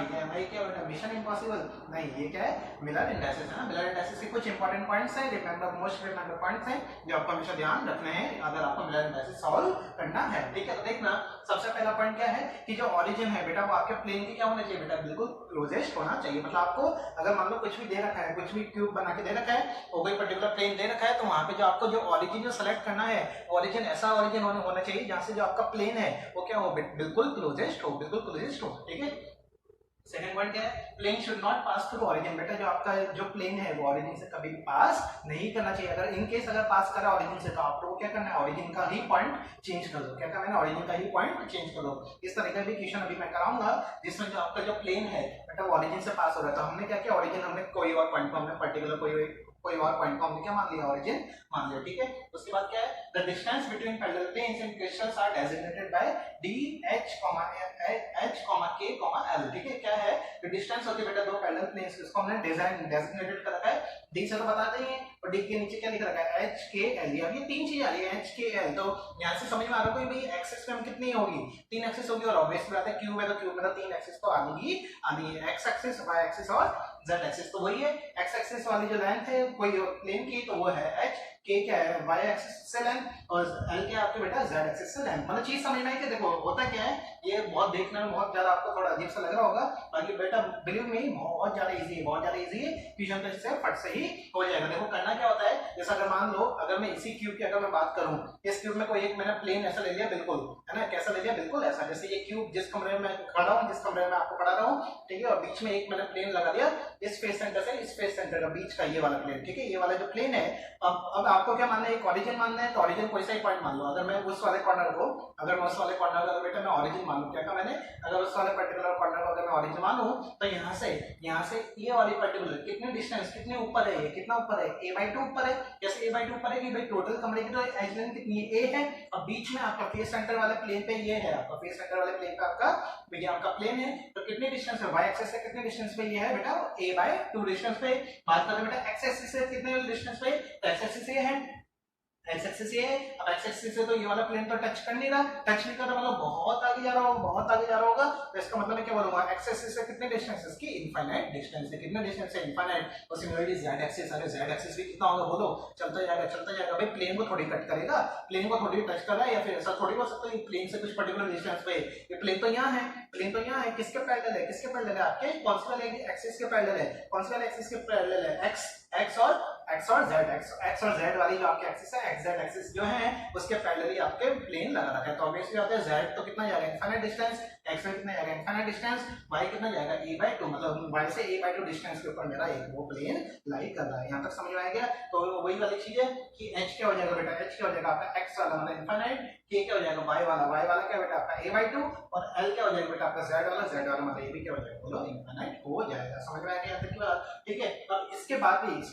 क्या बेटा, मिशन इंपॉसिबल नहीं, ये क्या है, मिलर इंडाइसिस है ना। मिलर इंडाइसिस के कुछ इंपॉर्टेंट पॉइंट्स हैं, मोस्ट रिमेंबर पॉइंट्स हैं जो आपको हमेशा ध्यान रखने हैं अगर आपको मिलर इंडाइसिस सॉल्व करना है, ठीक है। तो देखना सबसे पहला पॉइंट क्या है कि जो ओरिजिन है बेटा वो आपके प्लेन की क्या होना चाहिए बेटा, बिल्कुल क्लोजेस्ट होना चाहिए। मतलब आपको अगर मान लो कुछ भी दे रखा है, कुछ भी क्यूब बना के दे रखा है और कोई पर्टिकुलर प्लेन दे रखा है, तो वहां पे जो आपको जो ओरिजिन जो सेलेक्ट करना है, ओरिजिन ऐसा ओरिजिन होना चाहिए जहां से जो आपका प्लेन है वो क्या हो, बिल्कुल क्लोजेस्ट हो, बिल्कुल क्लोजेस्ट हो, ठीक है। सेकंड पॉइंट क्या है, plane should not pass through origin. बेटा जो आपका जो प्लेन है वो ओरिजिन से कभी भी पास नहीं करना चाहिए। अगर इन केस अगर पास करा ओरिजिन से, तो आपको क्या करना है, ओरिजिन का ही पॉइंट चेंज कर दो। क्या करना है, ओरिजिन का ही पॉइंट चेंज कर दो। इस तरह का भी क्वेश्चन अभी मैं कराऊंगा जिसमें जो आपका जो प्लेन है बेटा वो ओरिजिन से पास हो रहा है। तो हमने क्या किया, ओरिजिन हमने कोई और पॉइंट को हमने पर्टिकुलर कोई और पॉइंट को हमने क्या मान लिया, ओरिजिन मान लिया, ठीक है। उसके बाद क्या है, the distance between parallel planes in crystals are designated by d h k l, ठीक है। क्या है, जो डिस्टेंस होती है बेटा दो पैरेलल प्लेन्स, इसको हमने डेजिग्नेटेड कर रखा है डी से, तो बताते ही हैं, और डी के नीचे क्या लिख रखा है, एच के एल। ये तीन चीज आ रही है, एच के एल। तो यहाँ से समझ में आ रहा है भाई एक्सिस पे हम कितनी होगी, तीन एक्सिस होगी, और ऑब्वियस बात है क्यूब है तो क्यूब में तो तीन एक्सिस तो आनी है, एक्स एक्सिस, वाई एक्सिस और जेड एक्सिस। तो वही है, एक्स एक्सिस वाली जो लेंथ है कोई प्लेन की तो वो है एच, के क्या है वाई एक्सिस से लेंथ, और एल क्या आपके बेटा जेड एक्सिस से लेंथ। मतलब चीज समझ में आई कि देखो होता क्या है, ये बहुत देखने में बहुत ज्यादा आपको थोड़ा अजीब सा लग रहा होगा, बाकी बेटा बिलीव मी बहुत ज्यादा इजी है, बहुत ज्यादा इजी है, ट्यूशन पे से फट से ही हो जाएगा। देखो करना क्या होता है, जैसे अगर मान लो अगर मैं इसी क्यूब की अगर मैं बात करूं, इस क्यूब में कोई एक मैंने प्लेन ऐसा ले लिया, बिल्कुल है ना, कैसा ले लिया, बिल्कुल ऐसा, जैसे ये क्यूब जिस कमरे में खड़ा हूं, जिस कमरे में आपको पढ़ा रहा हूं, ठीक है, और बीच में एक मैंने प्लेन लगा दिया, इस फेस सेंटर से इस फेस सेंटर का बीच का ये वाला प्लेन, ठीक है, ये वाला जो प्लेन है। अब आपको क्या मानना है, एक ओरिजिन मानना है, तो ओरिजिन कोई सा ही पॉइंट मान लो। अगर मैं उस वाले कॉर्नर को, अगर मैं उस वाले कॉर्नर का बेटा मैं ओरिजिन मानूं, क्या कहा मैंने, अगर उस वाले पर्टिकुलर कॉर्नर को अगर मैं ओरिजिन मानूं, तो यहाँ से ये वाली पर्टिकुलर कितने डिस्टेंस, कितने ऊपर है, ये कितना ऊपर है, a/2 ऊपर है। जैसे a/2 ऊपर है कि भाई टोटल कमरे की तो एज लेंथ कितनी है, a है, और बीच में आपका फेस सेंटर वाले प्लेन पे ये है, आपका फेस सेंटर वाले प्लेन पे आपका ये आपका प्लेन है, तो कितने डिस्टेंस है, y एक्सिस से कितने डिस्टेंस पे ये है बेटा, a/2 डिस्टेंस पे। बात करें बेटा x एक्सिस से कितने डिस्टेंस पे, तो x एक्सिस ये है, एक्स एक्सिस ये है। अब एक्स एक्सिस से तो ये वाला प्लेन तो टच कर नहीं रहा, टच नहीं कर रहा मतलब बहुत आगे जा रहा होगा, बहुत आगे जा रहा होगा। तो इसका मतलब मैं क्या बोलूंगा, एक्स एक्सिस से कितने डिस्टेंस है, इसकी इनफाइनाइट डिस्टेंस है, कितने डिस्टेंस है, इनफाइनाइट। और सिमिलरली जेड एक्सिस, अरे जेड एक्सिस भी कितना होगा बोलो, चलता जाएगा भाई, प्लेन को थोड़ी कट करेगा, प्लेन को थोड़ी टच कर रहा है, या फिर ऐसा थोड़ी हो सकता है प्लेन से कुछ पर्टिकुलर डिस्टेंस पे, ये प्लेन तो यहाँ है, प्लेन तो यहाँ है, किसके पैरेलल है, किसके पैरेलल है, आपके कौन सी वाले एक्सिस के पैरेलल है, कौन सी वाले एक्सिस के पैरेलल है, एक्स और जेड वाली जो आपकी एक्सिस है, एक्स जेड एक्सिस जो है उसके पैरेलली आपके प्लेन लगा रखा है। तो ऑब्वियसली बात है जेड तो कितना जाएगा, इनफाइनाइट डिस्टेंस, एक्स में कितना जाएगा, इनफाइनाइट डिस्टेंस, वाई कितना जाएगा, a/2, मतलब वाई से a/2 डिस्टेंस के ऊपर मेरा एक वो प्लेन लाई कर रहा है। यहाँ तक समझ में आ गया। तो वही वाली चीज है कि h क्या हो जाएगा बेटा, h क्या हो जाएगा आपका x वाला मतलब इनफाइनाइट, k क्या हो जाएगा y वाला क्या बेटा आपका a/2, और l क्या हो जाएगा बेटा आपका z वाला मतलब ये भी क्या हो जाएगा बोलो, इनफाइनाइट हो जाएगा। समझ में आ गया यहाँ तक की बात, ठीक है। अब इसके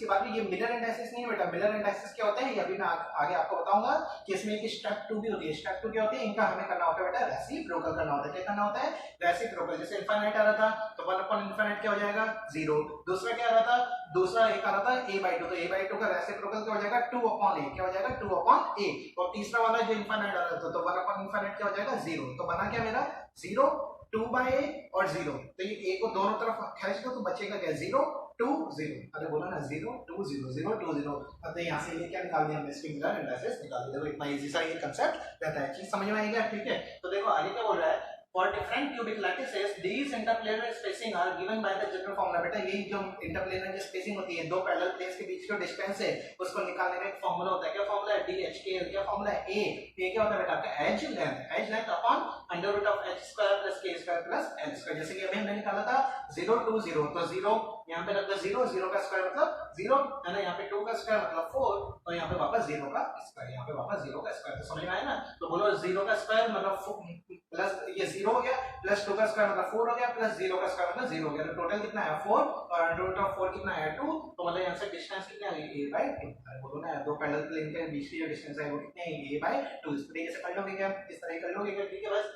बाद भी ये मिरर एंटाइसिस नहीं है बेटा, मिरर एंटाइसिस क्या होता है ये अभी मैं आगे आपको बताऊंगा कि इसमें एक स्टेप 2 भी होती है। स्टेप 2 क्या होती है, इनका हमें करना होता है बेटा रेसिप्रोकल करना होता है। क्या करना होता है, रेसिप्रोकल। जैसे इनफाइनाइट आ रहा था तो 1/इनफाइनाइट क्या हो जाएगा 0। दूसरा क्या आ रहा था, दूसरा एक आ रहा था a/2, तो a/2 का रेसिप्रोकल क्या हो जाएगा 2/a, क्या हो जाएगा 2/a। और तीसरा वाला जो इनफाइनाइट आ रहा था तो 1/इनफाइनाइट क्या हो जाएगा 0। तो बना क्या मेरा 0, 2/a और 0। तो ये a को दोनों तरफ खींच दो तो बचेगा क्या 0 2 0। अरे बोला ना 0 2 0 0 2 0। अब यहाँ से ये क्या निकाल दिया हमने, स्ट्रिंग मिरर एंटाइसिस निकाल दिया। देखो इतना इजी सा ये कांसेप्ट रहता है, चीज समझ में आई क्या, ठीक है। तो देखो आगे क्या बोल रहा है, For different cubic lattices, these interplanar spacing are given by the general formula। बेटा यही जो इंटरप्लेनर की स्पेसिंग होती है, दो पैरेलल प्लेन्स के बीच का डिस्टेंस है, उसको निकालने का एक फार्मूला होता है। क्या फार्मूला है, DHKL। क्या फार्मूला है, A क्या होता है बेटा आपका edge length upon under root of h² + k² + l²। जैसे कि अभी हमने निकाला था 0 2 0, तो 0 यहाँ पे रख दो 0 का स्क्वायर मतलब 0 है ना, यहाँ पे 2 का स्क्वायर मतलब 4, और यहाँ पे वापस 0 का स्क्वायर, यहाँ पे वापस 0 का स्क्वायर। तो समझ में आया ना। तो बोलो 0 का स्क्वायर मतलब प्लस ये 0 हो गया, प्लस 2 का स्क्वायर मतलब 4 हो गया, प्लस 0 का स्क्वायर मतलब 0 हो गया। तो टोटल कितना है 4, और अंडर रूट ऑफ 4 कितना है 2। तो मतलब यहाँ से डिस्टेंस कितना आ गई a/2। बोलो ना दो पैरेलल प्लेन के बीच की जो डिस्टेंस है वो कितनी है a/2। इस तरीके से कर लोगे क्या, इस तरह कर लोगे क्या, ठीक है। बस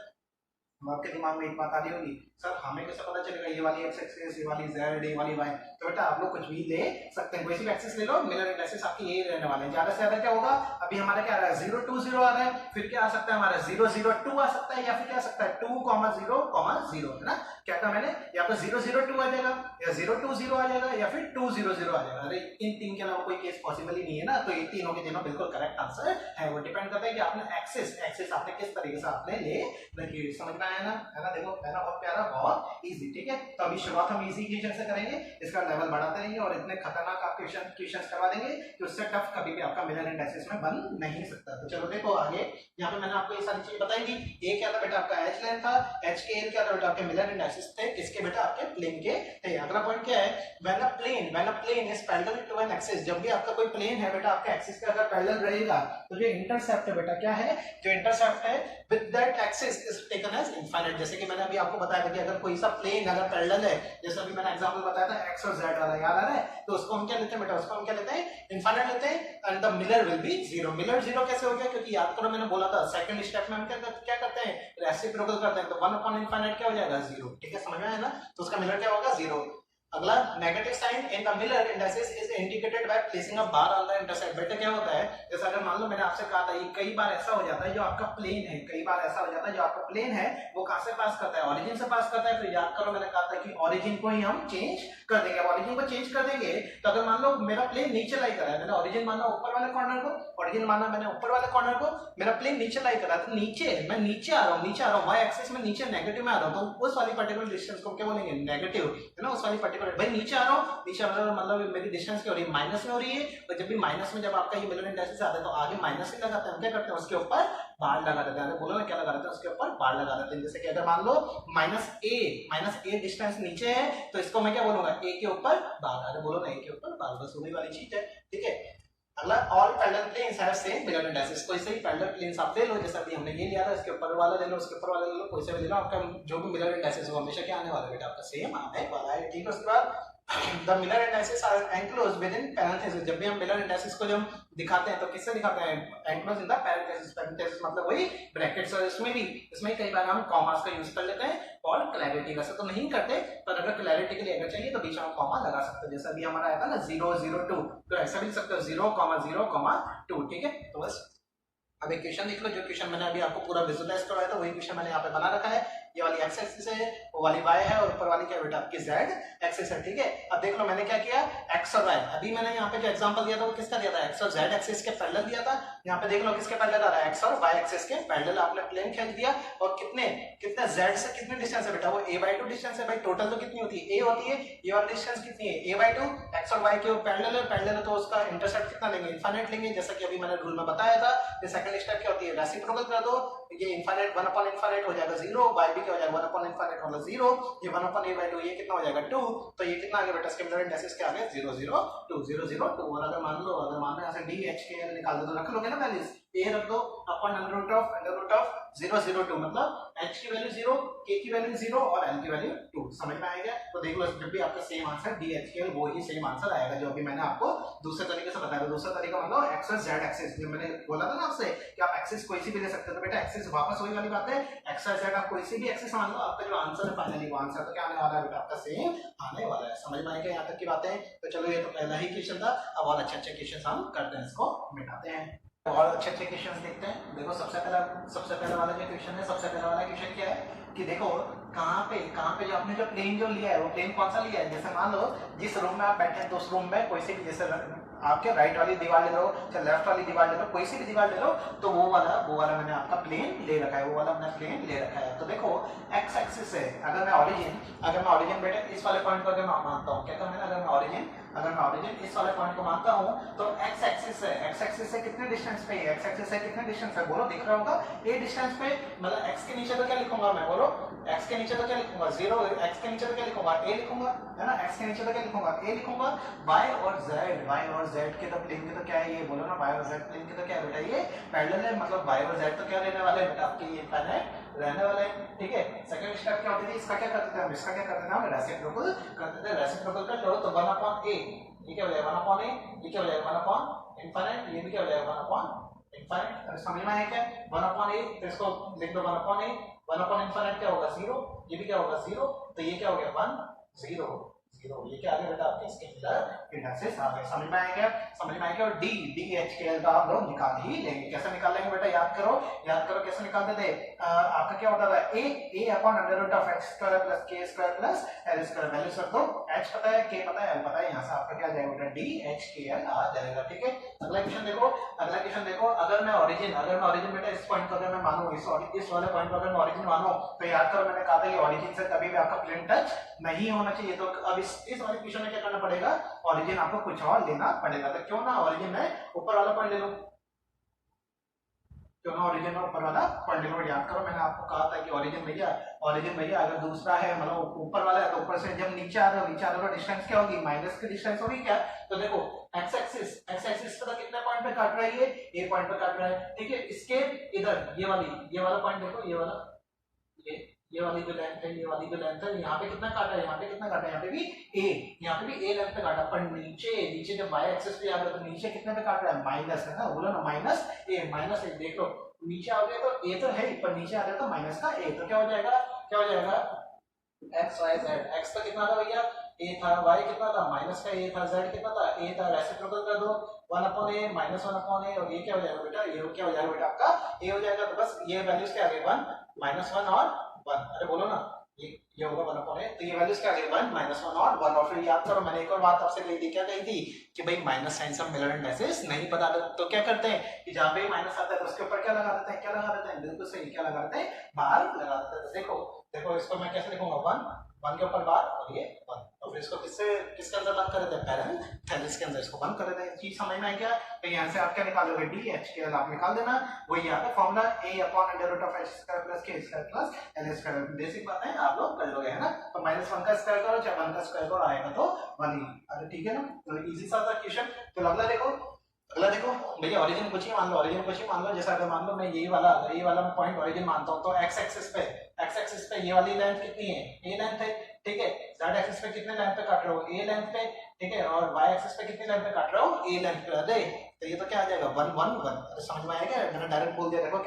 आपके दिमाग में एक बात आ रही होगी, सर हमें कैसे पता चलेगा ये वाली एक्स एक्सिस, ये वाली जेड, ये वाली वाई? तो बेटा आप लोग कुछ भी ले सकते हैं, कोई सी भी एक्सिस ले लो, मिलर इंडाइसेस आपकी यही रहने वाले हैं। ज्यादा से ज्यादा क्या होगा, अभी हमारा क्या आ रहा है 0 2 0 आ रहा है, फिर क्या आ सकता है हमारा 0 0 2 आ सकता है, या फिर क्या आ सकता है 2 0 0, है ना? क्या कहा मैंने, या तो 0 0 2 आ जाएगा, या 0 2 0 आ जाएगा, या फिर 2 0 0 आ जाएगा। अरे इन तीन के अलावा कोई केस पॉसिबल ही नहीं है ना, तो ये तीनों के तीनों बिल्कुल करेक्ट आंसर है। वो डिपेंड करता है कि आपने एक्सिस आपने किस तरीके से आपने ले रखी है। समझ में आया ना, है ना? देखो है ना, बहुत प्यारा, बहुत इजी। ठीक है, तो अभी शुरुआत हम इजी क्वेश्चन से करेंगे, इसका लेवल बढ़ाते रहेंगे और इतने खतरनाक आप क्वेश्चन करवा देंगे कि उससे टफ कभी भी आपका मिलर इंडाइसेस में बन नहीं सकता। तो चलो देखो आगे, यहाँ पे मैंने आपको ये सारी चीजें बताई थी। ए क्या था बेटा आपका एच लेंथ था, एच के एल क्या था बेटा आपके मिलर इंडाइसेस थे, किसके बेटा आपके प्लेन के थे। अगला पॉइंट क्या है, when a plane is parallel to an axis, जब भी आपका कोई प्लेन है बेटा आपके एक्सिस के अगर पैरेलल रहेगा, तो जो इंटरसेप्ट है बेटा क्या है, जो इंटरसेप्ट है with that axis is taken as infinite. जैसे कि मैंने अभी आपको बताया था कि अगर कोई सा प्लेन अगर पैरेलल है, जैसे अभी मैंने एग्जांपल बताया था एक्स और जेड वाला, याद आ रहा है? तो उसको हम क्या लेते हैं बेटा, उसको हम क्या लेते हैं, इनफाइनाइट लेते हैं, and the Miller will be zero. Miller zero कैसे हो गया, क्योंकि याद करो मैंने बोला था सेकंड स्टेप में हम क्या करते हैं, रेसिप्रोकल करते हैं, तो 1 अपॉन इनफाइनाइट क्या हो जाएगा, जीरो। ठीक है, समझ में आया ना? तो उसका मिलर क्या होगा, जीरो। अगला, negative sign in the Miller indices is indicated by placing a bar on the intercept. बेटा क्या होता है, जैसे अगर मान लो मैंने आपसे कहा था, ये कई बार ऐसा हो जाता है जो आपका प्लेन है, कई बार ऐसा हो जाता है जो आपका प्लेन है वो कहां से पास करता है, ओरिजिन से पास करता है। तो याद करो मैंने कहा था कि ओरिजिन को ही हम चेंज कर देंगे। ओरिजिन को चेंज कर देंगे तो अगर मान लो मेरा प्लेन नीचे लाई कर रहा है, मैंने ओरिजिन माना ऊपर वाले कॉर्नर को, ओरिजिन माना मैंने ऊपर वाले कॉर्नर को, मेरा प्लेन नीचे लाई कर रहा है, तो नीचे मैं नीचे आ रहा हूँ वाई एक्सिस में, नीचे नेगेटिव में आ रहा हूँ, तो उस वाली पर्टिकुलर डिस्टेंस को क्या बोलेंगे, नेगेटिव, है ना? उस वाली पर्टिकुलर, भाई नीचे आ रहा हूँ, नीचे मतलब मेरी डिस्टेंस क्या हो रही है, माइनस में हो रही है। और जब भी माइनस में जब आपका ये मिलर इंडाइसेस आता है तो आगे माइनस ही लगाते हैं, हम क्या करते हैं उसके ऊपर बार लगा देते हैं। बोलो ना क्या लगा देते हैं, उसके ऊपर बार लगा देते हैं। जैसे कि अगर मान लो माइनस ए डिस्टेंस नीचे है, तो इसको मैं क्या बोलूंगा, ए के ऊपर बार। अरे बोलो ना, ए के ऊपर बार, बस वही वाली चीज है। ठीक है, अगला, all parallel planes have same Miller indices. कोई से भी पैरेलल प्लेन्स आप ले लो, जैसे अभी हमने ये लिया था, इसके ऊपर वाला ले लो, उसके ऊपर वाला ले लो, कोई से भी ले लो, आपका जो भी मिलर इंडाइसेस हो हमेशा क्या आने वाला है बेटा, आपका सेम आने वाला है। ठीक है, उसके बाद the Miller indices are enclosed within parentheses। जब भी हम मिलर इंडाइसेस को जब दिखाते हैं तो किससे दिखाते हैं, enclosed in the parentheses। parentheses मतलब वही ब्रैकेट्स, और इसमें कई बार हम कॉमास का यूज कर लेते हैं और क्लैरिटी, वैसे तो नहीं करते, पर अगर क्लैरिटी के लिए अगर चाहिए तो बीच में कॉमा लगा सकते हैं। जैसे अभी हमारा आया था ना 0 0 2, तो ऐसा भी लिख सकते हो 0 0 2। ठीक है, तो बस अब एक क्वेश्चन देख लो, जो क्वेश्चन मैंने अभी आपको पूरा विजुअलाइज करवाया था वही क्वेश्चन मैंने यहाँ पे बना रखा है। ये वाली एक्स एक्सिस है, वो वाली वाई है, और ऊपर वाली क्या बेटा आपकी जेड एक्सिस है। ठीक है, अब देख लो मैंने क्या किया, एक्स और वाई, अभी मैंने यहाँ पे जो एग्जांपल दिया था वो किसका दिया था, एक्स और जेड एक्सिस के पैरेलल दिया था। यहाँ पे देख लो किसके पैरेलल आ रहा है, एक्स और वाई एक्सिस के पैरेलल आपने प्लेन खींच दिया, और कितने जेड से कितने डिस्टेंस है बेटा, वो a/2 डिस्टेंस है। भाई टोटल तो कितनी होती है, a होती है, ये वाली डिस्टेंस कितनी है, a/2। एक्स और वाई के पैरेलल है तो उसका इंटरसेप्ट कितना लेंगे, इनफाइनाइट लेंगे, जैसा कि अभी मैंने रूल में बताया था। ये सेकंड स्टेप क्या होती है, रेसिप्रोकल कर दो, ये इनफाइनाइट 1 अपॉन इनफाइनाइट हो जाएगा 0, y भी क्या हो जाएगा 1 अपॉन इनफाइनाइट होगा 0, ये 1 अपॉन a/2, ये कितना हो जाएगा 2, तो ये कितना आ गया बेटा, इसके मिलर इंडाइसेस क्या आ गया 0 0 2 0 0 2। और अगर मान लो यहाँ से d h k l निकाल दो तो रख लोगे ना वैल्यूज, a रख दो अपॉन अंडर रूट ऑफ 0 0 2, मतलब h की वैल्यू 0, k की वैल्यू 0 और l की वैल्यू 2। समझ में आएगा? तो देख लो जब भी आपका same answer d h k l वो ही सेम आंसर आएगा जो अभी मैंने आपको दूसरे तरीके से बताया। दूसरा तरीका मतलब एक्स और जेड एक्सिस, जो मैंने बोला था ना आपसे कि आप एक्सिस कोई सी भी ले सकते हो, तो बेटा एक्सिस वापस वही वाली बात है, एक्स और जेड आप कोई सी भी एक्सिस मान लो, आपका जो आंसर है फाइनली वो आंसर तो क्या आने वाला है बेटा, आपका सेम आने वाला है। समझ में आएगा यहाँ तक की बातें? तो चलो ये तो पहला ही क्वेश्चन था, अब और अच्छे क्वेश्चन हम करते हैं, इसको मिटाते हैं और अच्छे क्वेश्चंस देखते हैं। देखो सबसे पहला वाला जो क्वेश्चन है, सबसे पहला वाला क्वेश्चन क्या है कि देखो कहाँ पे जो आपने जो प्लेन जो लिया है वो प्लेन कौन सा लिया है। जैसे मान लो जिस रूम में आप बैठे हैं तो उस रूम में कोई सी भी, जैसे आपके राइट वाली दीवार ले लो चाहे लेफ्ट वाली दीवार ले लो, कोई सी भी दीवार ले लो, तो वो वाला मैंने आपका प्लेन ले रखा है, वो वाला मैंने प्लेन ले रखा है। तो देखो एक्स एक्सिस है, अगर मैं ओरिजिन बेटा इस वाले पॉइंट को अगर मैं मानता हूँ, क्या कहता हूँ, अगर मैं ओरिजिन इस वाले पॉइंट को मानता हूँ तो एक्स एक्सिस से कितने डिस्टेंस पे है, एक्स एक्सिस से कितने डिस्टेंस पे, बोलो दिख रहा होगा ए डिस्टेंस पे, मतलब एक्स के नीचे तो क्या लिखूंगा मैं, बोलो एक्स के नीचे तो क्या लिखूंगा 0, एक्स के नीचे तो क्या लिखूंगा a लिखूंगा, है ना, एक्स के नीचे तो क्या लिखूंगा a लिखूंगा। y और z के तो प्लेन के तो क्या है, ये बोलो ना y और z प्लेन के तो क्या है बेटा, ये पैरेलल है, मतलब y और z तो क्या रहने वाले हैं बेटा आपके, ये इनफाइनाइट रहने वाले हैं। ठीक है, सेकंड स्टेप क्या होती थी, इसका क्या करते थे हम, इसका क्या करते थे हम, रेसिप्रोकल करते थे। रेसिप्रोकल कर लो तो 1 अपॉन a, ये क्या हो जाएगा 1 अपॉन a, ये क्या हो जाएगा 1 अपॉन इनफाइनाइट, ये भी क्या हो जाएगा 1 अपॉन इनफाइनाइट, समझ में आया क्या? 1 अपॉन ए, तो इसको लिख दो 1 अपॉन ए, 1 अपॉन इनफाइनाइट क्या होगा 0, ये भी क्या होगा 0, तो ये क्या हो गया 1 0 0, ये क्या आ गया बेटा आपके स्केलर इंडक्सेस आ गए। समझ में आया क्या? समझ में आया क्या? और D D h k L का आप लोग निकाल ही लेंगे। कैसे निकाल लेंगे बेटा? याद करो कैसे निकालते थे। आपका क्या होता था a upon under root of x square plus k square plus l square, value रख दो, h पता है, k पता है, l पता है, यहां से आपका क्या आ जाएगा बेटा डी एच के एल आ जाएगा। ठीक है, अगला क्वेश्चन देखो, अगर मैं ओरिजिन बेटा इस पॉइंट को अगर मैं मानूं, इस वाले पॉइंट को अगर मैं ओरिजिन मानूं, तो याद करो मैंने कहा था कि ओरिजिन से कभी भी आपका प्लेन टच नहीं होना चाहिए। तो अब इस वाले क्वेश्चन में क्या करना पड़ेगा? ओरिजिन आपको कुछ और लेना पड़ेगा। तो क्यों ना ओरिजिन में ऊपर वाला पॉइंट ले लो, क्यों ना ओरिजिन में ऊपर वाला पॉइंट ले लो। याद करो मैंने आपको कहा था कि ओरिजिन भैया अगर दूसरा है, मतलब ऊपर वाला है, तो ऊपर से जब नीचे आ रहे हो डिस्टेंस क्या होगी? माइनस की डिस्टेंस होगी क्या? तो देखो एक्स एक्सिस पे कितने पॉइंट पे काट रहा है? ये ए पॉइंट पे काट रहा है। ठीक है, इसके इधर ये वाला पॉइंट देखो, ये वाली जो लेंथ है, यहाँ पे कितना काटा है? यहाँ पे भी ए लेंथ पे काटा, पर नीचे जब y एक्सिस पे आ गया तो नीचे कितने पे काट रहा है? माइनस है ना, बोलो ना माइनस ए। देख लो नीचे आ गया तो ए तो है, पर नीचे आ गया तो माइनस का ए, तो क्या हो जाएगा एक्स वाई जेड। एक्स तो कितना था भैया? ए था, वाई कितना था? माइनस का ए था, जेड कितना था? ए था। रेसिप्रोकल कर दो 1 अपॉन ए माइनस 1 अपॉन ए, और ये क्या हो जाएगा बेटा? ये क्या हो जाएगा बेटा आपका? ए हो जाएगा। तो बस ये वैल्यूज क्या आ गई? 1 माइनस 1 और 1, अरे बोलो ना, ये होगा 1 अपॉन ए, तो ये वैल्यूज क्या आ गई? 1 माइनस 1 और 1। और फिर याद करो मैंने एक और बात आपसे कही थी, क्या कही थी? कि भाई माइनस साइन से मिलर इंडाइसेस नहीं पता तो क्या करते हैं कि जहां पे माइनस आता है तो उसके ऊपर क्या लगा देते हैं? बिल्कुल सही, क्या लगा देते हैं? बार लगा देते हैं। देखो इसको मैं कैसे लिखूंगा? 1 के ऊपर बार और ये 1, और फिर इसको किसके अंदर बंद कर देते हैं? पैरेंथेसिस के अंदर इसको बंद कर देते हैं। चीज समझ में आई क्या? तो यहाँ से आप क्या निकालोगे? डी एच के एल आप निकाल देना, वही यहाँ पे formula a upon under root of h square plus k square plus l square. Basic बात है, आप लोग कर लोगे, है ना। तो -1 का स्क्वायर करो चाहे 1 का स्क्वायर करो, आएगा तो 1 ही। अरे ठीक है ना, तो इजी सा था क्वेश्चन। तो अगला देखो भैया ओरिजिन कुछ ही मान लो। जैसा अगर मान लो मैं ये वाला पॉइंट ओरिजिन मानता हूँ, तो एक्स एक्सिस पे ये वाली लेंथ कितनी है? ए लेंथ है। ठीक है, जेड एक्सिस पे कितने लेंथ पे काट रहे हो? ए लेंथ पे। ठीक है, और वाई एक्सिस पे कितने लेंथ पे काट रहे हो? ए लेंथ पे। अरे तो ये तो क्या आ जाएगा? 1 1 1। अरे समझ में आया क्या? मैंने डायरेक्ट बोल दिया। देखो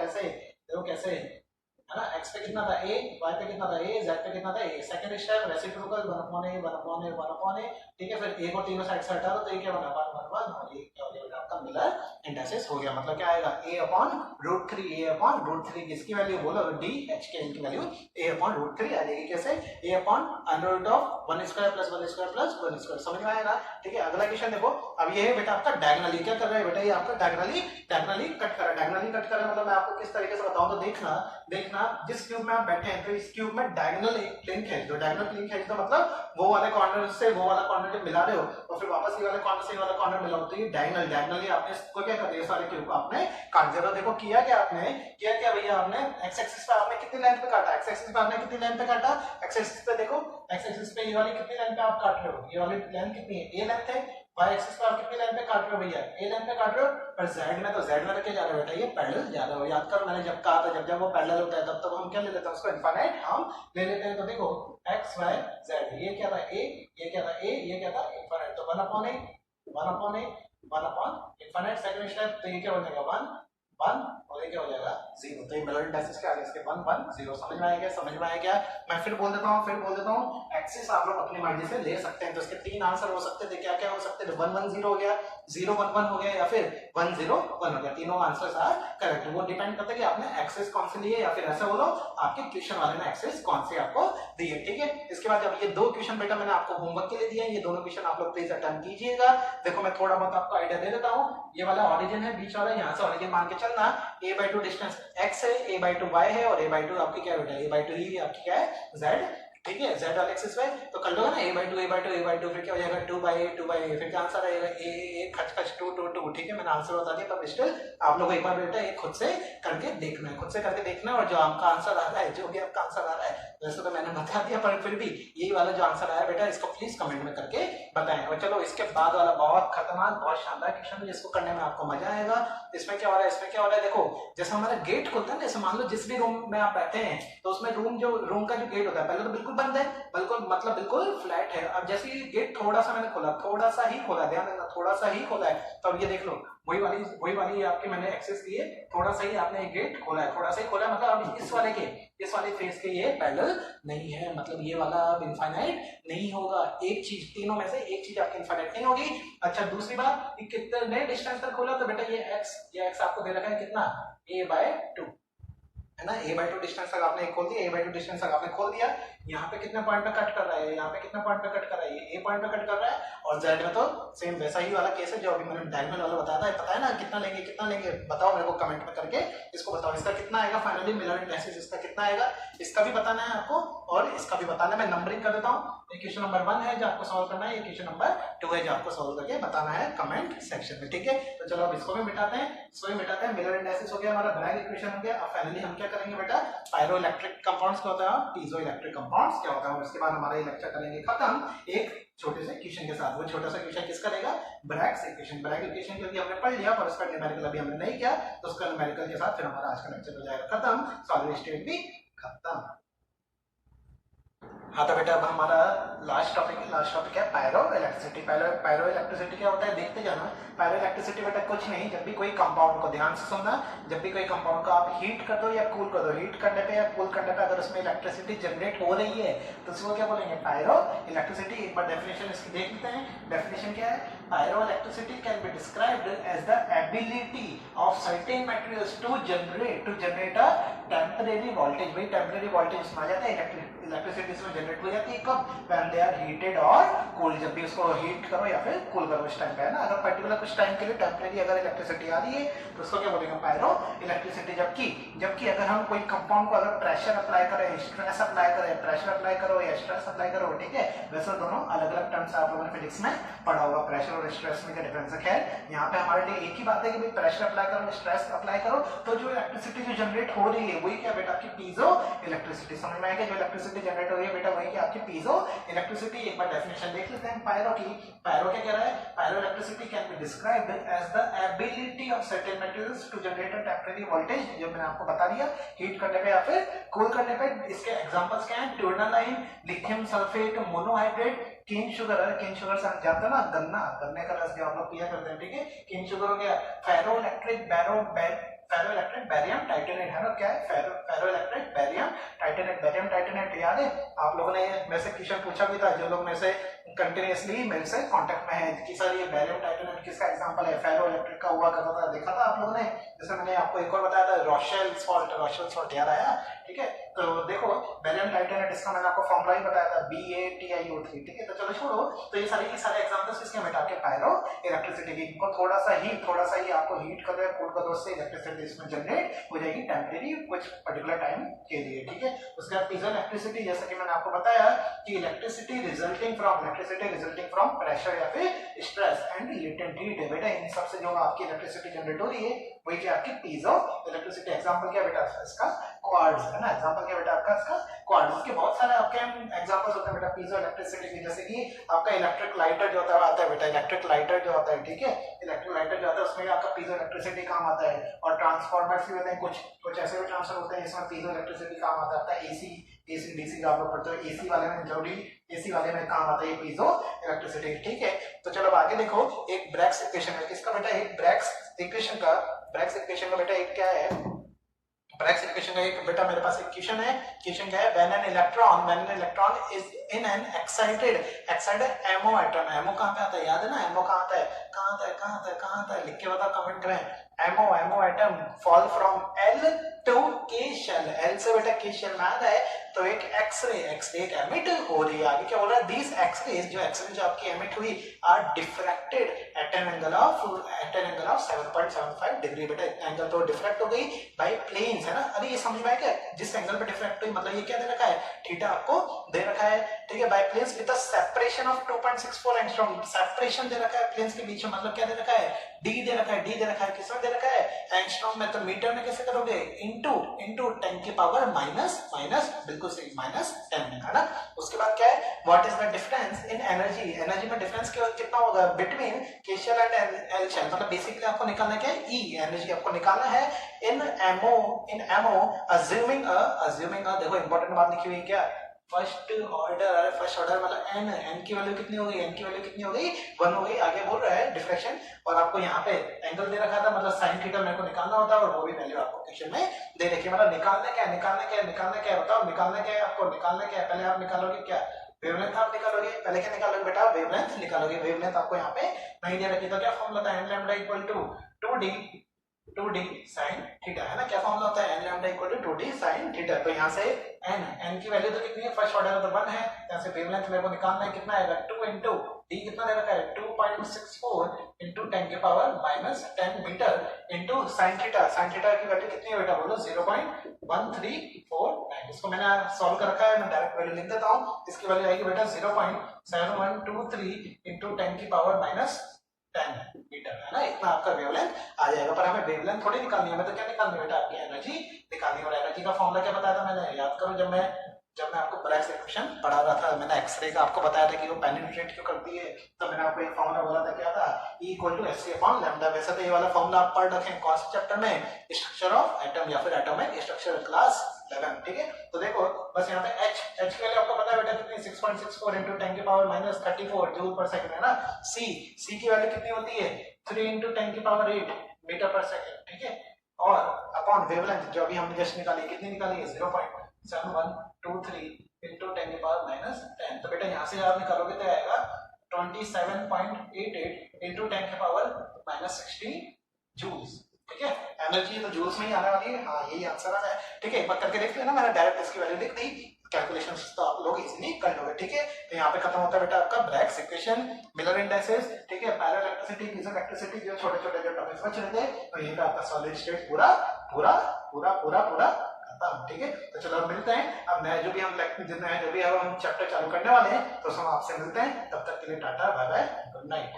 कैसे है ना, x पे कितना था? a, y पे कितना था? a, z पे कितना था? a। Second step reciprocal 1 upon a। ठीक है, फिर a को तीनों साइड से हटा दो, तो ये क्या बना? 1 1 1, और ये क्या हो जाएगा आपका? मिलर इंडाइसेस हो गया। मतलब क्या आएगा? a अपॉन रूट 3 किसकी वैल्यू बोलो? डी एच के एल की वैल्यू a अपॉन रूट 3 आ जाएगी। कैसे? a upon under root of 1 square plus 1 square plus 1 square. समझ में आएगा? ठीक है, अगला क्वेश्चन देखो। अब ये है बेटा आपका डायगोनली। क्या कर रहा है बेटा? ये आपका डायगोनली कट कर रहा है। मतलब मैं आपको किस तरीके से बताऊं, तो देखना जिस क्यूब में आप बैठे हैं, तो इस क्यूब में डायगोनल एक प्लेन खींच दो। डायगोनल प्लेन खींच दो मतलब वो वाले कॉर्नर से वो वाला कॉर्नर जब मिला रहे हो, और फिर वापस ये वाले कॉर्नर से ये वाला कॉर्नर मिलाओ, तो ये डायगोनली आपने इसको क्या कर दिया? सारे क्यूब को आपने काट दिया। तो देखो किया क्या भैया? आपने एक्स एक्सिस पे आपने कितनी लेंथ पे काटा? एक्स एक्सिस पे आपने कितनी लेंथ पे काटा? एक्स एक्सिस पे देखो, एक्स एक्सिस पे ये वाली कितनी लेंथ पे आप काट रहे हो? ये वाली लेंथ कितनी है? ए लेंथ है। वाई एक्सिस पे आप कितनी लेंथ पे काट रहे हो भैया? ए लेंथ पे काट रहे हो। पर जेड में क्या जा रहा है बेटा? ये पैरेलल जा रहा है। याद करो मैंने जब कहा था, जब वो पैरेलल होता है तब हम क्या ले लेते हैं? उसको इनफाइनाइट हम ले लेते हैं। तो देखो एक्स वाई जेड, ये क्या था? ए, ये क्या था? ए, ये क्या था? इनफाइनाइट। तो 1 अपॉन इनफाइनाइट। सेकंड स्टेप, तो ये क्या हो जाएगा? 1 1, और ये क्या हो जाएगा? 0। तो ये मिलर इंडाइसेस के आगे इसके 1 1 0। समझ में आया क्या? मैं फिर बोल देता हूँ एक्सिस आप लोग अपनी मर्जी से ले सकते हैं। तो इसके 3 आंसर हो सकते थे। क्या हो सकते थे? 1 1 0 हो गया, 0 1 1 हो गया, या फिर 1 0 1 हो गया। तीनों आंसर्स आर करेक्ट। वो डिपेंड करता है कि आपने एक्सिस कौन से लिए, या फिर ऐसा बोलो आपके क्वेश्चन वाले ने एक्सिस कौन से आपको दिए। ठीक है, इसके बाद अब ये 2 क्वेश्चन बेटा मैंने आपको होमवर्क के लिए दिए हैं। ये दोनों क्वेश्चन आप लोग प्लीज अटेम्प्ट कीजिएगा। देखो मैं थोड़ा बहुत आपको आइडिया दे देता हूँ। ये वाला ओरिजिन है, बीच वाला, यहाँ से ओरिजिन मान के चलना। a/2 डिस्टेंस x है, a/2 y है, और a/2 आपकी क्या बेटा? a/2 ही आपकी क्या है? z। ठीक है, z वाले एक्सिस पे तो कर लोगे ना a/2 फिर क्या हो जाएगा? 2/a फिर क्या आंसर आएगा? a खच 2 2 2। ठीक है, मैंने आंसर बता दिया। पर स्टिल आप लोग एक बार बेटा ये खुद से करके देखना है, और जो आपका आंसर आ रहा है, जो भी आपका आंसर आ रहा है, वैसे तो मैंने बता दिया, पर फिर भी यही वाला जो आंसर आया बेटा, इसको प्लीज कमेंट में करके बताएं। और चलो इसके बाद वाला बहुत खतरनाक, बहुत शानदार क्वेश्चन, जिसको करने में आपको मजा आएगा। इसमें क्या हो रहा है? देखो जैसे हमारा गेट खुलता है ना, जैसे मान लो जिस भी रूम में आप बैठे हैं, तो उसमें रूम का जो गेट होता है, पहले तो बिल्कुल बिल्कुल बंद है, बिल्कुल मतलब बिल्कुल फ्लैट है। अब जैसे ये गेट थोड़ा सा मैंने खोला, थोड़ा सा ही खोला, ध्यान देना थोड़ा सा ही खोला है, तो अब ये देख लो वही वाली आपके मैंने एक्सेस की है, थोड़ा सा ही आपने एक गेट खोला है, थोड़ा सा ही खोला है, मतलब अब इस वाले फेस के ये पैरेलल नहीं है, मतलब ये वाला अब इनफाइनाइट नहीं होगा। एक चीज तीनों में से एक चीज आपकी इनफाइनाइट नहीं होगी। अच्छा दूसरी बात, ये कितने डिस्टेंस तक खोला, तो बेटा ये एक्स आपको दे रखा है कितना, a/2 है ना, a/2 डिस्टेंस तक आपने खोल दिया, a/2 डिस्टेंस तक आपने खोल दिया। यहाँ पे कितने पॉइंट पे कट कर रहा है, यहाँ पे कितने पॉइंट पे कट कर रहा है, ये a पॉइंट पे कट कर रहा है, और z में तो सेम वैसा ही वाला केस है जो अभी मैंने डायगोनल वाला बताया था। पता है ना कितना लेंगे बताओ मेरे को कमेंट में करके, इसको बताओ इसका कितना आएगा फाइनली मिलर इंडाइसिस, इसका कितना आएगा, इसका भी बताना है आपको और इसका भी बताना है। मैं नंबरिंग कर देता हूँ, इक्वेशन नंबर 1 है जो आपको सॉल्व करना है, इक्वेशन नंबर 2 है जो आपको सॉल्व करके बताना है कमेंट सेक्शन में, ठीक है। तो चलो अब इसको भी मिटाते हैं, मिलर इंडाइसिस हो गया हमारा, ब्रैग इक्वेशन हो गया। अब फाइनली हम क्या करेंगे बेटा, पायरोइलेक्ट्रिक कंपाउंड्स क्या होता है, पीजोइलेक्ट्रिक कंपाउंड्स क्या होता है, और उसके बाद हमारा ये लेक्चर करेंगे खत्म एक छोटे से क्वेश्चन के साथ। वो छोटा सा क्वेश्चन किसका रहेगा, ब्रैग्स इक्वेशन। ब्रैग इक्वेशन क्योंकि हमने पढ़ लिया पर उसका न्यूमेरिकल अभी हमने नहीं किया, तो उसका न्यूमेरिकल के साथ फिर हमारा आज का लेक्चर हो जाएगा खत्म, सॉलिड स्टेट भी खत्म। हाँ तो बेटा अब हमारा लास्ट टॉपिक है पायरो इलेक्ट्रिसिटी। पायरो इलेक्ट्रिसिटी क्या होता है देखते जाना। पायरो इलेक्ट्रिसिटी बेटा कुछ नहीं, जब भी कोई कंपाउंड को, ध्यान से सुनना, जब भी कोई कंपाउंड को आप हीट कर दो या कूल कर दो, हीट करने पे या कूल करने पे अगर उसमें इलेक्ट्रिसिटी जनरेट हो रही है तो उसको क्या बोलेंगे, पायरो इलेक्ट्रिसिटी। एक बार डेफिनेशन इसकी देख लेते हैं। डेफिनेशन क्या है, pyroelectricity can be described as the ability of certain materials to generate a temporary voltage. भाई टेम्परेरी वोल्टेज सुना जाता है, इलेक्ट्रिसिटी इसमें जनरेट हो जाती है कब, व्हेन दे आर हीटेड और कूल्ड, जब भी उसको हीट करो या फिर कूल करो उस टाइम पे, है ना। अगर पर्टिकुलर कुछ टाइम के लिए टेम्परेरी अगर इलेक्ट्रिसिटी आ रही है तो उसको क्या बोलेंगे, पायरो इलेक्ट्रिसिटी। जबकि अगर हम कोई कंपाउंड को अगर प्रेशर अप्लाई करें, स्ट्रेस अप्लाई करें, प्रेशर अप्लाई करो या स्ट्रेस अप्लाई करो, ठीक है, वैसे दोनों अलग अलग टर्म्स आप लोगों ने फिजिक्स में पढ़ा होगा, प्रेशर और स्ट्रेस में क्या डिफरेंस है। खैर यहाँ पे हमारे लिए एक ही बात है कि भाई प्रेशर अप्लाई करो, स्ट्रेस अप्लाई करो, तो जो इलेक्ट्रिसिटी जो जनरेट हो रही है वही क्या बेटा आपकी पीजो इलेक्ट्रिसिटी। समझ में आएगा, जो इलेक्ट्रिसिटी जनरेट हो रही है बेटा वही क्या आपकी पीजो इलेक्ट्रिसिटी। एक बार डेफिनेशन देख लेते हैं पायरो की। पायरो क्या कह रहा है, pyroelectricity can be described as the ability of certain materials to generate a temporary voltage, जो मैंने आपको बता दिया, हीट करने पे या फिर कूल करने पे। इसके एग्जांपल्स क्या हैं, tourmaline, lithium sulphate, monohydrate, cane sugar से हम जानते हैं ना, गन्ने का रस जो हम लोग पिया करते हैं, ठीक है, केन शुगर हो गया। फेरोइलेक्ट्रिक बैरियम टाइटेनेट, है ना, क्या है फेरोइलेक्ट्रिक बैरियम टाइटेनेट याद है आप लोगों ने, मेरे से क्वेश्चन पूछा भी था जो लोग मेरे से कंटिन्यूअसली मेरे से कांटेक्ट में है कि सर ये बैरियम टाइटेनेट किसका एग्जांपल है, फेरोइलेक्ट्रिक का हुआ करता था, देखा था आप लोगों ने। जैसे मैंने आपको एक और बताया था रॉशेल सॉल्ट याद आया, ठीक है। तो देखो बैरियम टाइटेनेट, इसका मैंने आपको फॉर्मूला ही बताया था BaTiO3, ठीक है। तो चलो छोड़ो, तो ये सारे एग्जांपल्स इसके बेटा के पायरो इलेक्ट्रिसिटी की, इनको थोड़ा सा ही आपको हीट कर दो, कूल कर दो, उससे इलेक्ट्रिसिटी इसमें जनरेट हो जाएगी टेम्परेरी कुछ पर्टिकुलर टाइम के लिए, ठीक है। उसके बाद पीजो इलेक्ट्रिसिटी, जैसा कि मैंने आपको बताया कि इलेक्ट्रिसिटी रिजल्टिंग फ्रॉम प्रेशर या फिर स्ट्रेस एंड लेटेंट हीट है बेटा, इन सब से जो आपकी इलेक्ट्रिसिटी जनरेट हो रही है वही क्या आपकी पीजो इलेक्ट्रिसिटी। एग्जांपल क्या बेटा इसका, क्वार्ट्ज, है ना, एग्जांपल क्या बेटा आपका इसका क्वार्ट्ज। के बहुत सारे आपके एग्जांपल्स होते हैं बेटा पीजो इलेक्ट्रिसिटी के, जैसे कि आपका इलेक्ट्रिक लाइटर जो होता है आता है बेटा, इलेक्ट्रिक लाइटर जो आता है, ठीक है, इलेक्ट्रिक लाइटर जो आता है उसमें आपका पीजो इलेक्ट्रिसिटी काम आता है। और ट्रांसफार्मर्स भी होते हैं, कुछ ऐसे भी ट्रांसफार्मर होते हैं जिसमें पीजो इलेक्ट्रिसिटी काम आता है। आपका एसी डीसी का आप लोग पढ़ते हो, एसी वाले में जरूरी, एसी वाले में काम आता है ये पीजो इलेक्ट्रिसिटी, ठीक है। तो चलो आगे देखो, एक ब्रैग्स इक्वेशन है, किसका बेटा, एक ब्रैग्स इक्वेशन का बेटा एक क्या है, ब्रैग्स इक्वेशन का एक बेटा मेरे पास इक्वेशन है। इक्वेशन क्या है, when an electron is in an excited Mo atom. Mo कहां पे आता है, याद है ना, एमो कहां आता है, लिख के बताओ कमेंट करें। Mo atom fall from L to K shell, L से बेटा K शेल में आ रहा है, तो एक एक्सरे एमिट हो रही है। आगे क्या बोल रहा है, दिस एक्सरेज जो आपकी एमिट हुई are diffracted at an angle of 7.75 degree. बेटा एंगल तो डिफ्रैक्ट हो गई बाय प्लेन्स, है ना। अरे ये समझ में आया क्या, जिस एंगल पे डिफ्रैक्ट हुई, मतलब ये क्या दे रखा है, थीटा आपको दे रखा है, ठीक है, by planes with a separation of 2.64 angstrom. Separation दे रखा है प्लेन्स के बीच में, मतलब क्या दे रखा है, डी दे रखा है, किसमें दे रखा है, एंगस्ट्रॉम में। तो मीटर में कैसे करोगे, इनटू 10 की पावर माइनस बिल्कुल सही -10, है ना। उसके बाद क्या है, what is the difference in energy में डिफरेंस कितना होगा बिटवीन के शेल एंड एल शेल, मतलब बेसिकली आपको निकालना क्या है, ई एनर्जी आपको निकालना है इन एमओ अज्यूमिंग देखो इंपॉर्टेंट बात लिखी हुई है क्या, फर्स्ट ऑर्डर, अरे फर्स्ट ऑर्डर मतलब एन, एन की वैल्यू कितनी हो गई, एन की वैल्यू कितनी हो गई, 1 हो गई। आगे बोल रहा है डिफ्लेक्शन, और आपको यहाँ पे एंगल दे रखा था, मतलब साइन थीटा मेरे को निकालना होता है, और वो भी वैल्यू आपको क्वेश्चन में दे रखी है। मतलब निकालना क्या है, निकालना क्या है, निकालना क्या है, बताओ निकालना क्या है आपको, निकालना क्या है। पहले आप निकालोगे क्या, वेवलेंथ आप निकालोगे, पहले क्या निकालोगे बेटा, वेवलेंथ निकालोगे। वेवलेंथ आपको यहाँ पे नहीं दे रखी, तो क्या फॉर्मूला था, N lambda equal to 2d sin theta, है ना। क्या फॉर्मूला होता है, N lambda equal to 2d sin theta. तो यहाँ से एन की वैल्यू तो कितनी है, फर्स्ट ऑर्डर तो 1 है, यहाँ से वेवलेंथ मेरे को निकालना है, कितना आएगा 2 इंटू डी, कितना दे रखा है 2.64 इंटू 10 के power -10 metre into sin theta. sin theta की वैल्यू कितनी है बेटा, बोलो 0.1349। इसको मैंने सॉल्व कर रखा है, मैं डायरेक्ट वैल्यू लिख देता हूँ। इसकी वैल्यू आएगी बेटा 0.7123 इंटू 10 की पावर -10 मीटर, है ना। इतना आपका वेवलेंथ आ जाएगा। पर हमें वेवलेंथ थोड़ी निकालनी है, हमें तो क्या निकालनी है बेटा, आपकी एनर्जी निकालनी है। और एनर्जी का फॉर्मूला क्या बताया था मैंने, याद करो, जब मैं आपको ब्लैक इक्वेशन पढ़ा रहा था, मैंने एक्सरे का आपको बताया था कि वो पेनिट्रेट क्यों करती है, तो मैंने आपको एक फॉर्मूला बोला था, क्या था, E equal to H upon lambda. वैसे तो ये वाला फॉर्मूला आप पढ़ रखे हैं कौन से चैप्टर में, स्ट्रक्चर ऑफ एटम या फिर एटॉमिक स्ट्रक्चर क्लास 11, ठीक है। तो देखो बस यहाँ पे H की वैल्यू आपको पता है बेटा कितनी, 6.64 इंटू 10 की पावर -34 जूल पर सेकंड, है ना। C की वैल्यू कितनी होती है, 3 इंटू 10 की पावर 8 मीटर पर सेकंड, ठीक है। और अपॉन वेवलेंथ जो अभी हमने जस्ट निकाली, कितनी निकाली है, 0.7123 इंटू 10 की पावर -10। तो बेटा यहाँ से आप निकालोगे तो आएगा 27.88 इंटू 10 की पावर -16 जूल्स, ठीक है। एनर्जी तो जूल्स में ही आने वाली है, हाँ यही आंसर आना है, ठीक है। एक बार करके देख लेना, मैंने डायरेक्ट इसकी वैल्यू लिख दी, कैलकुलेशंस तो आप लोग इजीली कर लोगे, ठीक है। तो यहाँ पे खत्म होता है बेटा आपका ब्रैग्स इक्वेशन, मिलर इंडाइसेस, ठीक है, पैरेलल इलेक्ट्रिसिटी, पीजो इलेक्ट्रिसिटी, जो छोटे-छोटे जो टॉपिक्स बच रहे थे, तो ये पे आपका सॉलिड स्टेट पूरा पूरा पूरा पूरा पूरा खत्म, ठीक है। तो चलो अब मिलते हैं, अब मैं जो भी हम जितना है जो भी अब हम चैप्टर चालू करने वाले हैं, तो हम आपसे मिलते हैं, तब तक के लिए टाटा बाय बाय गुड नाइट।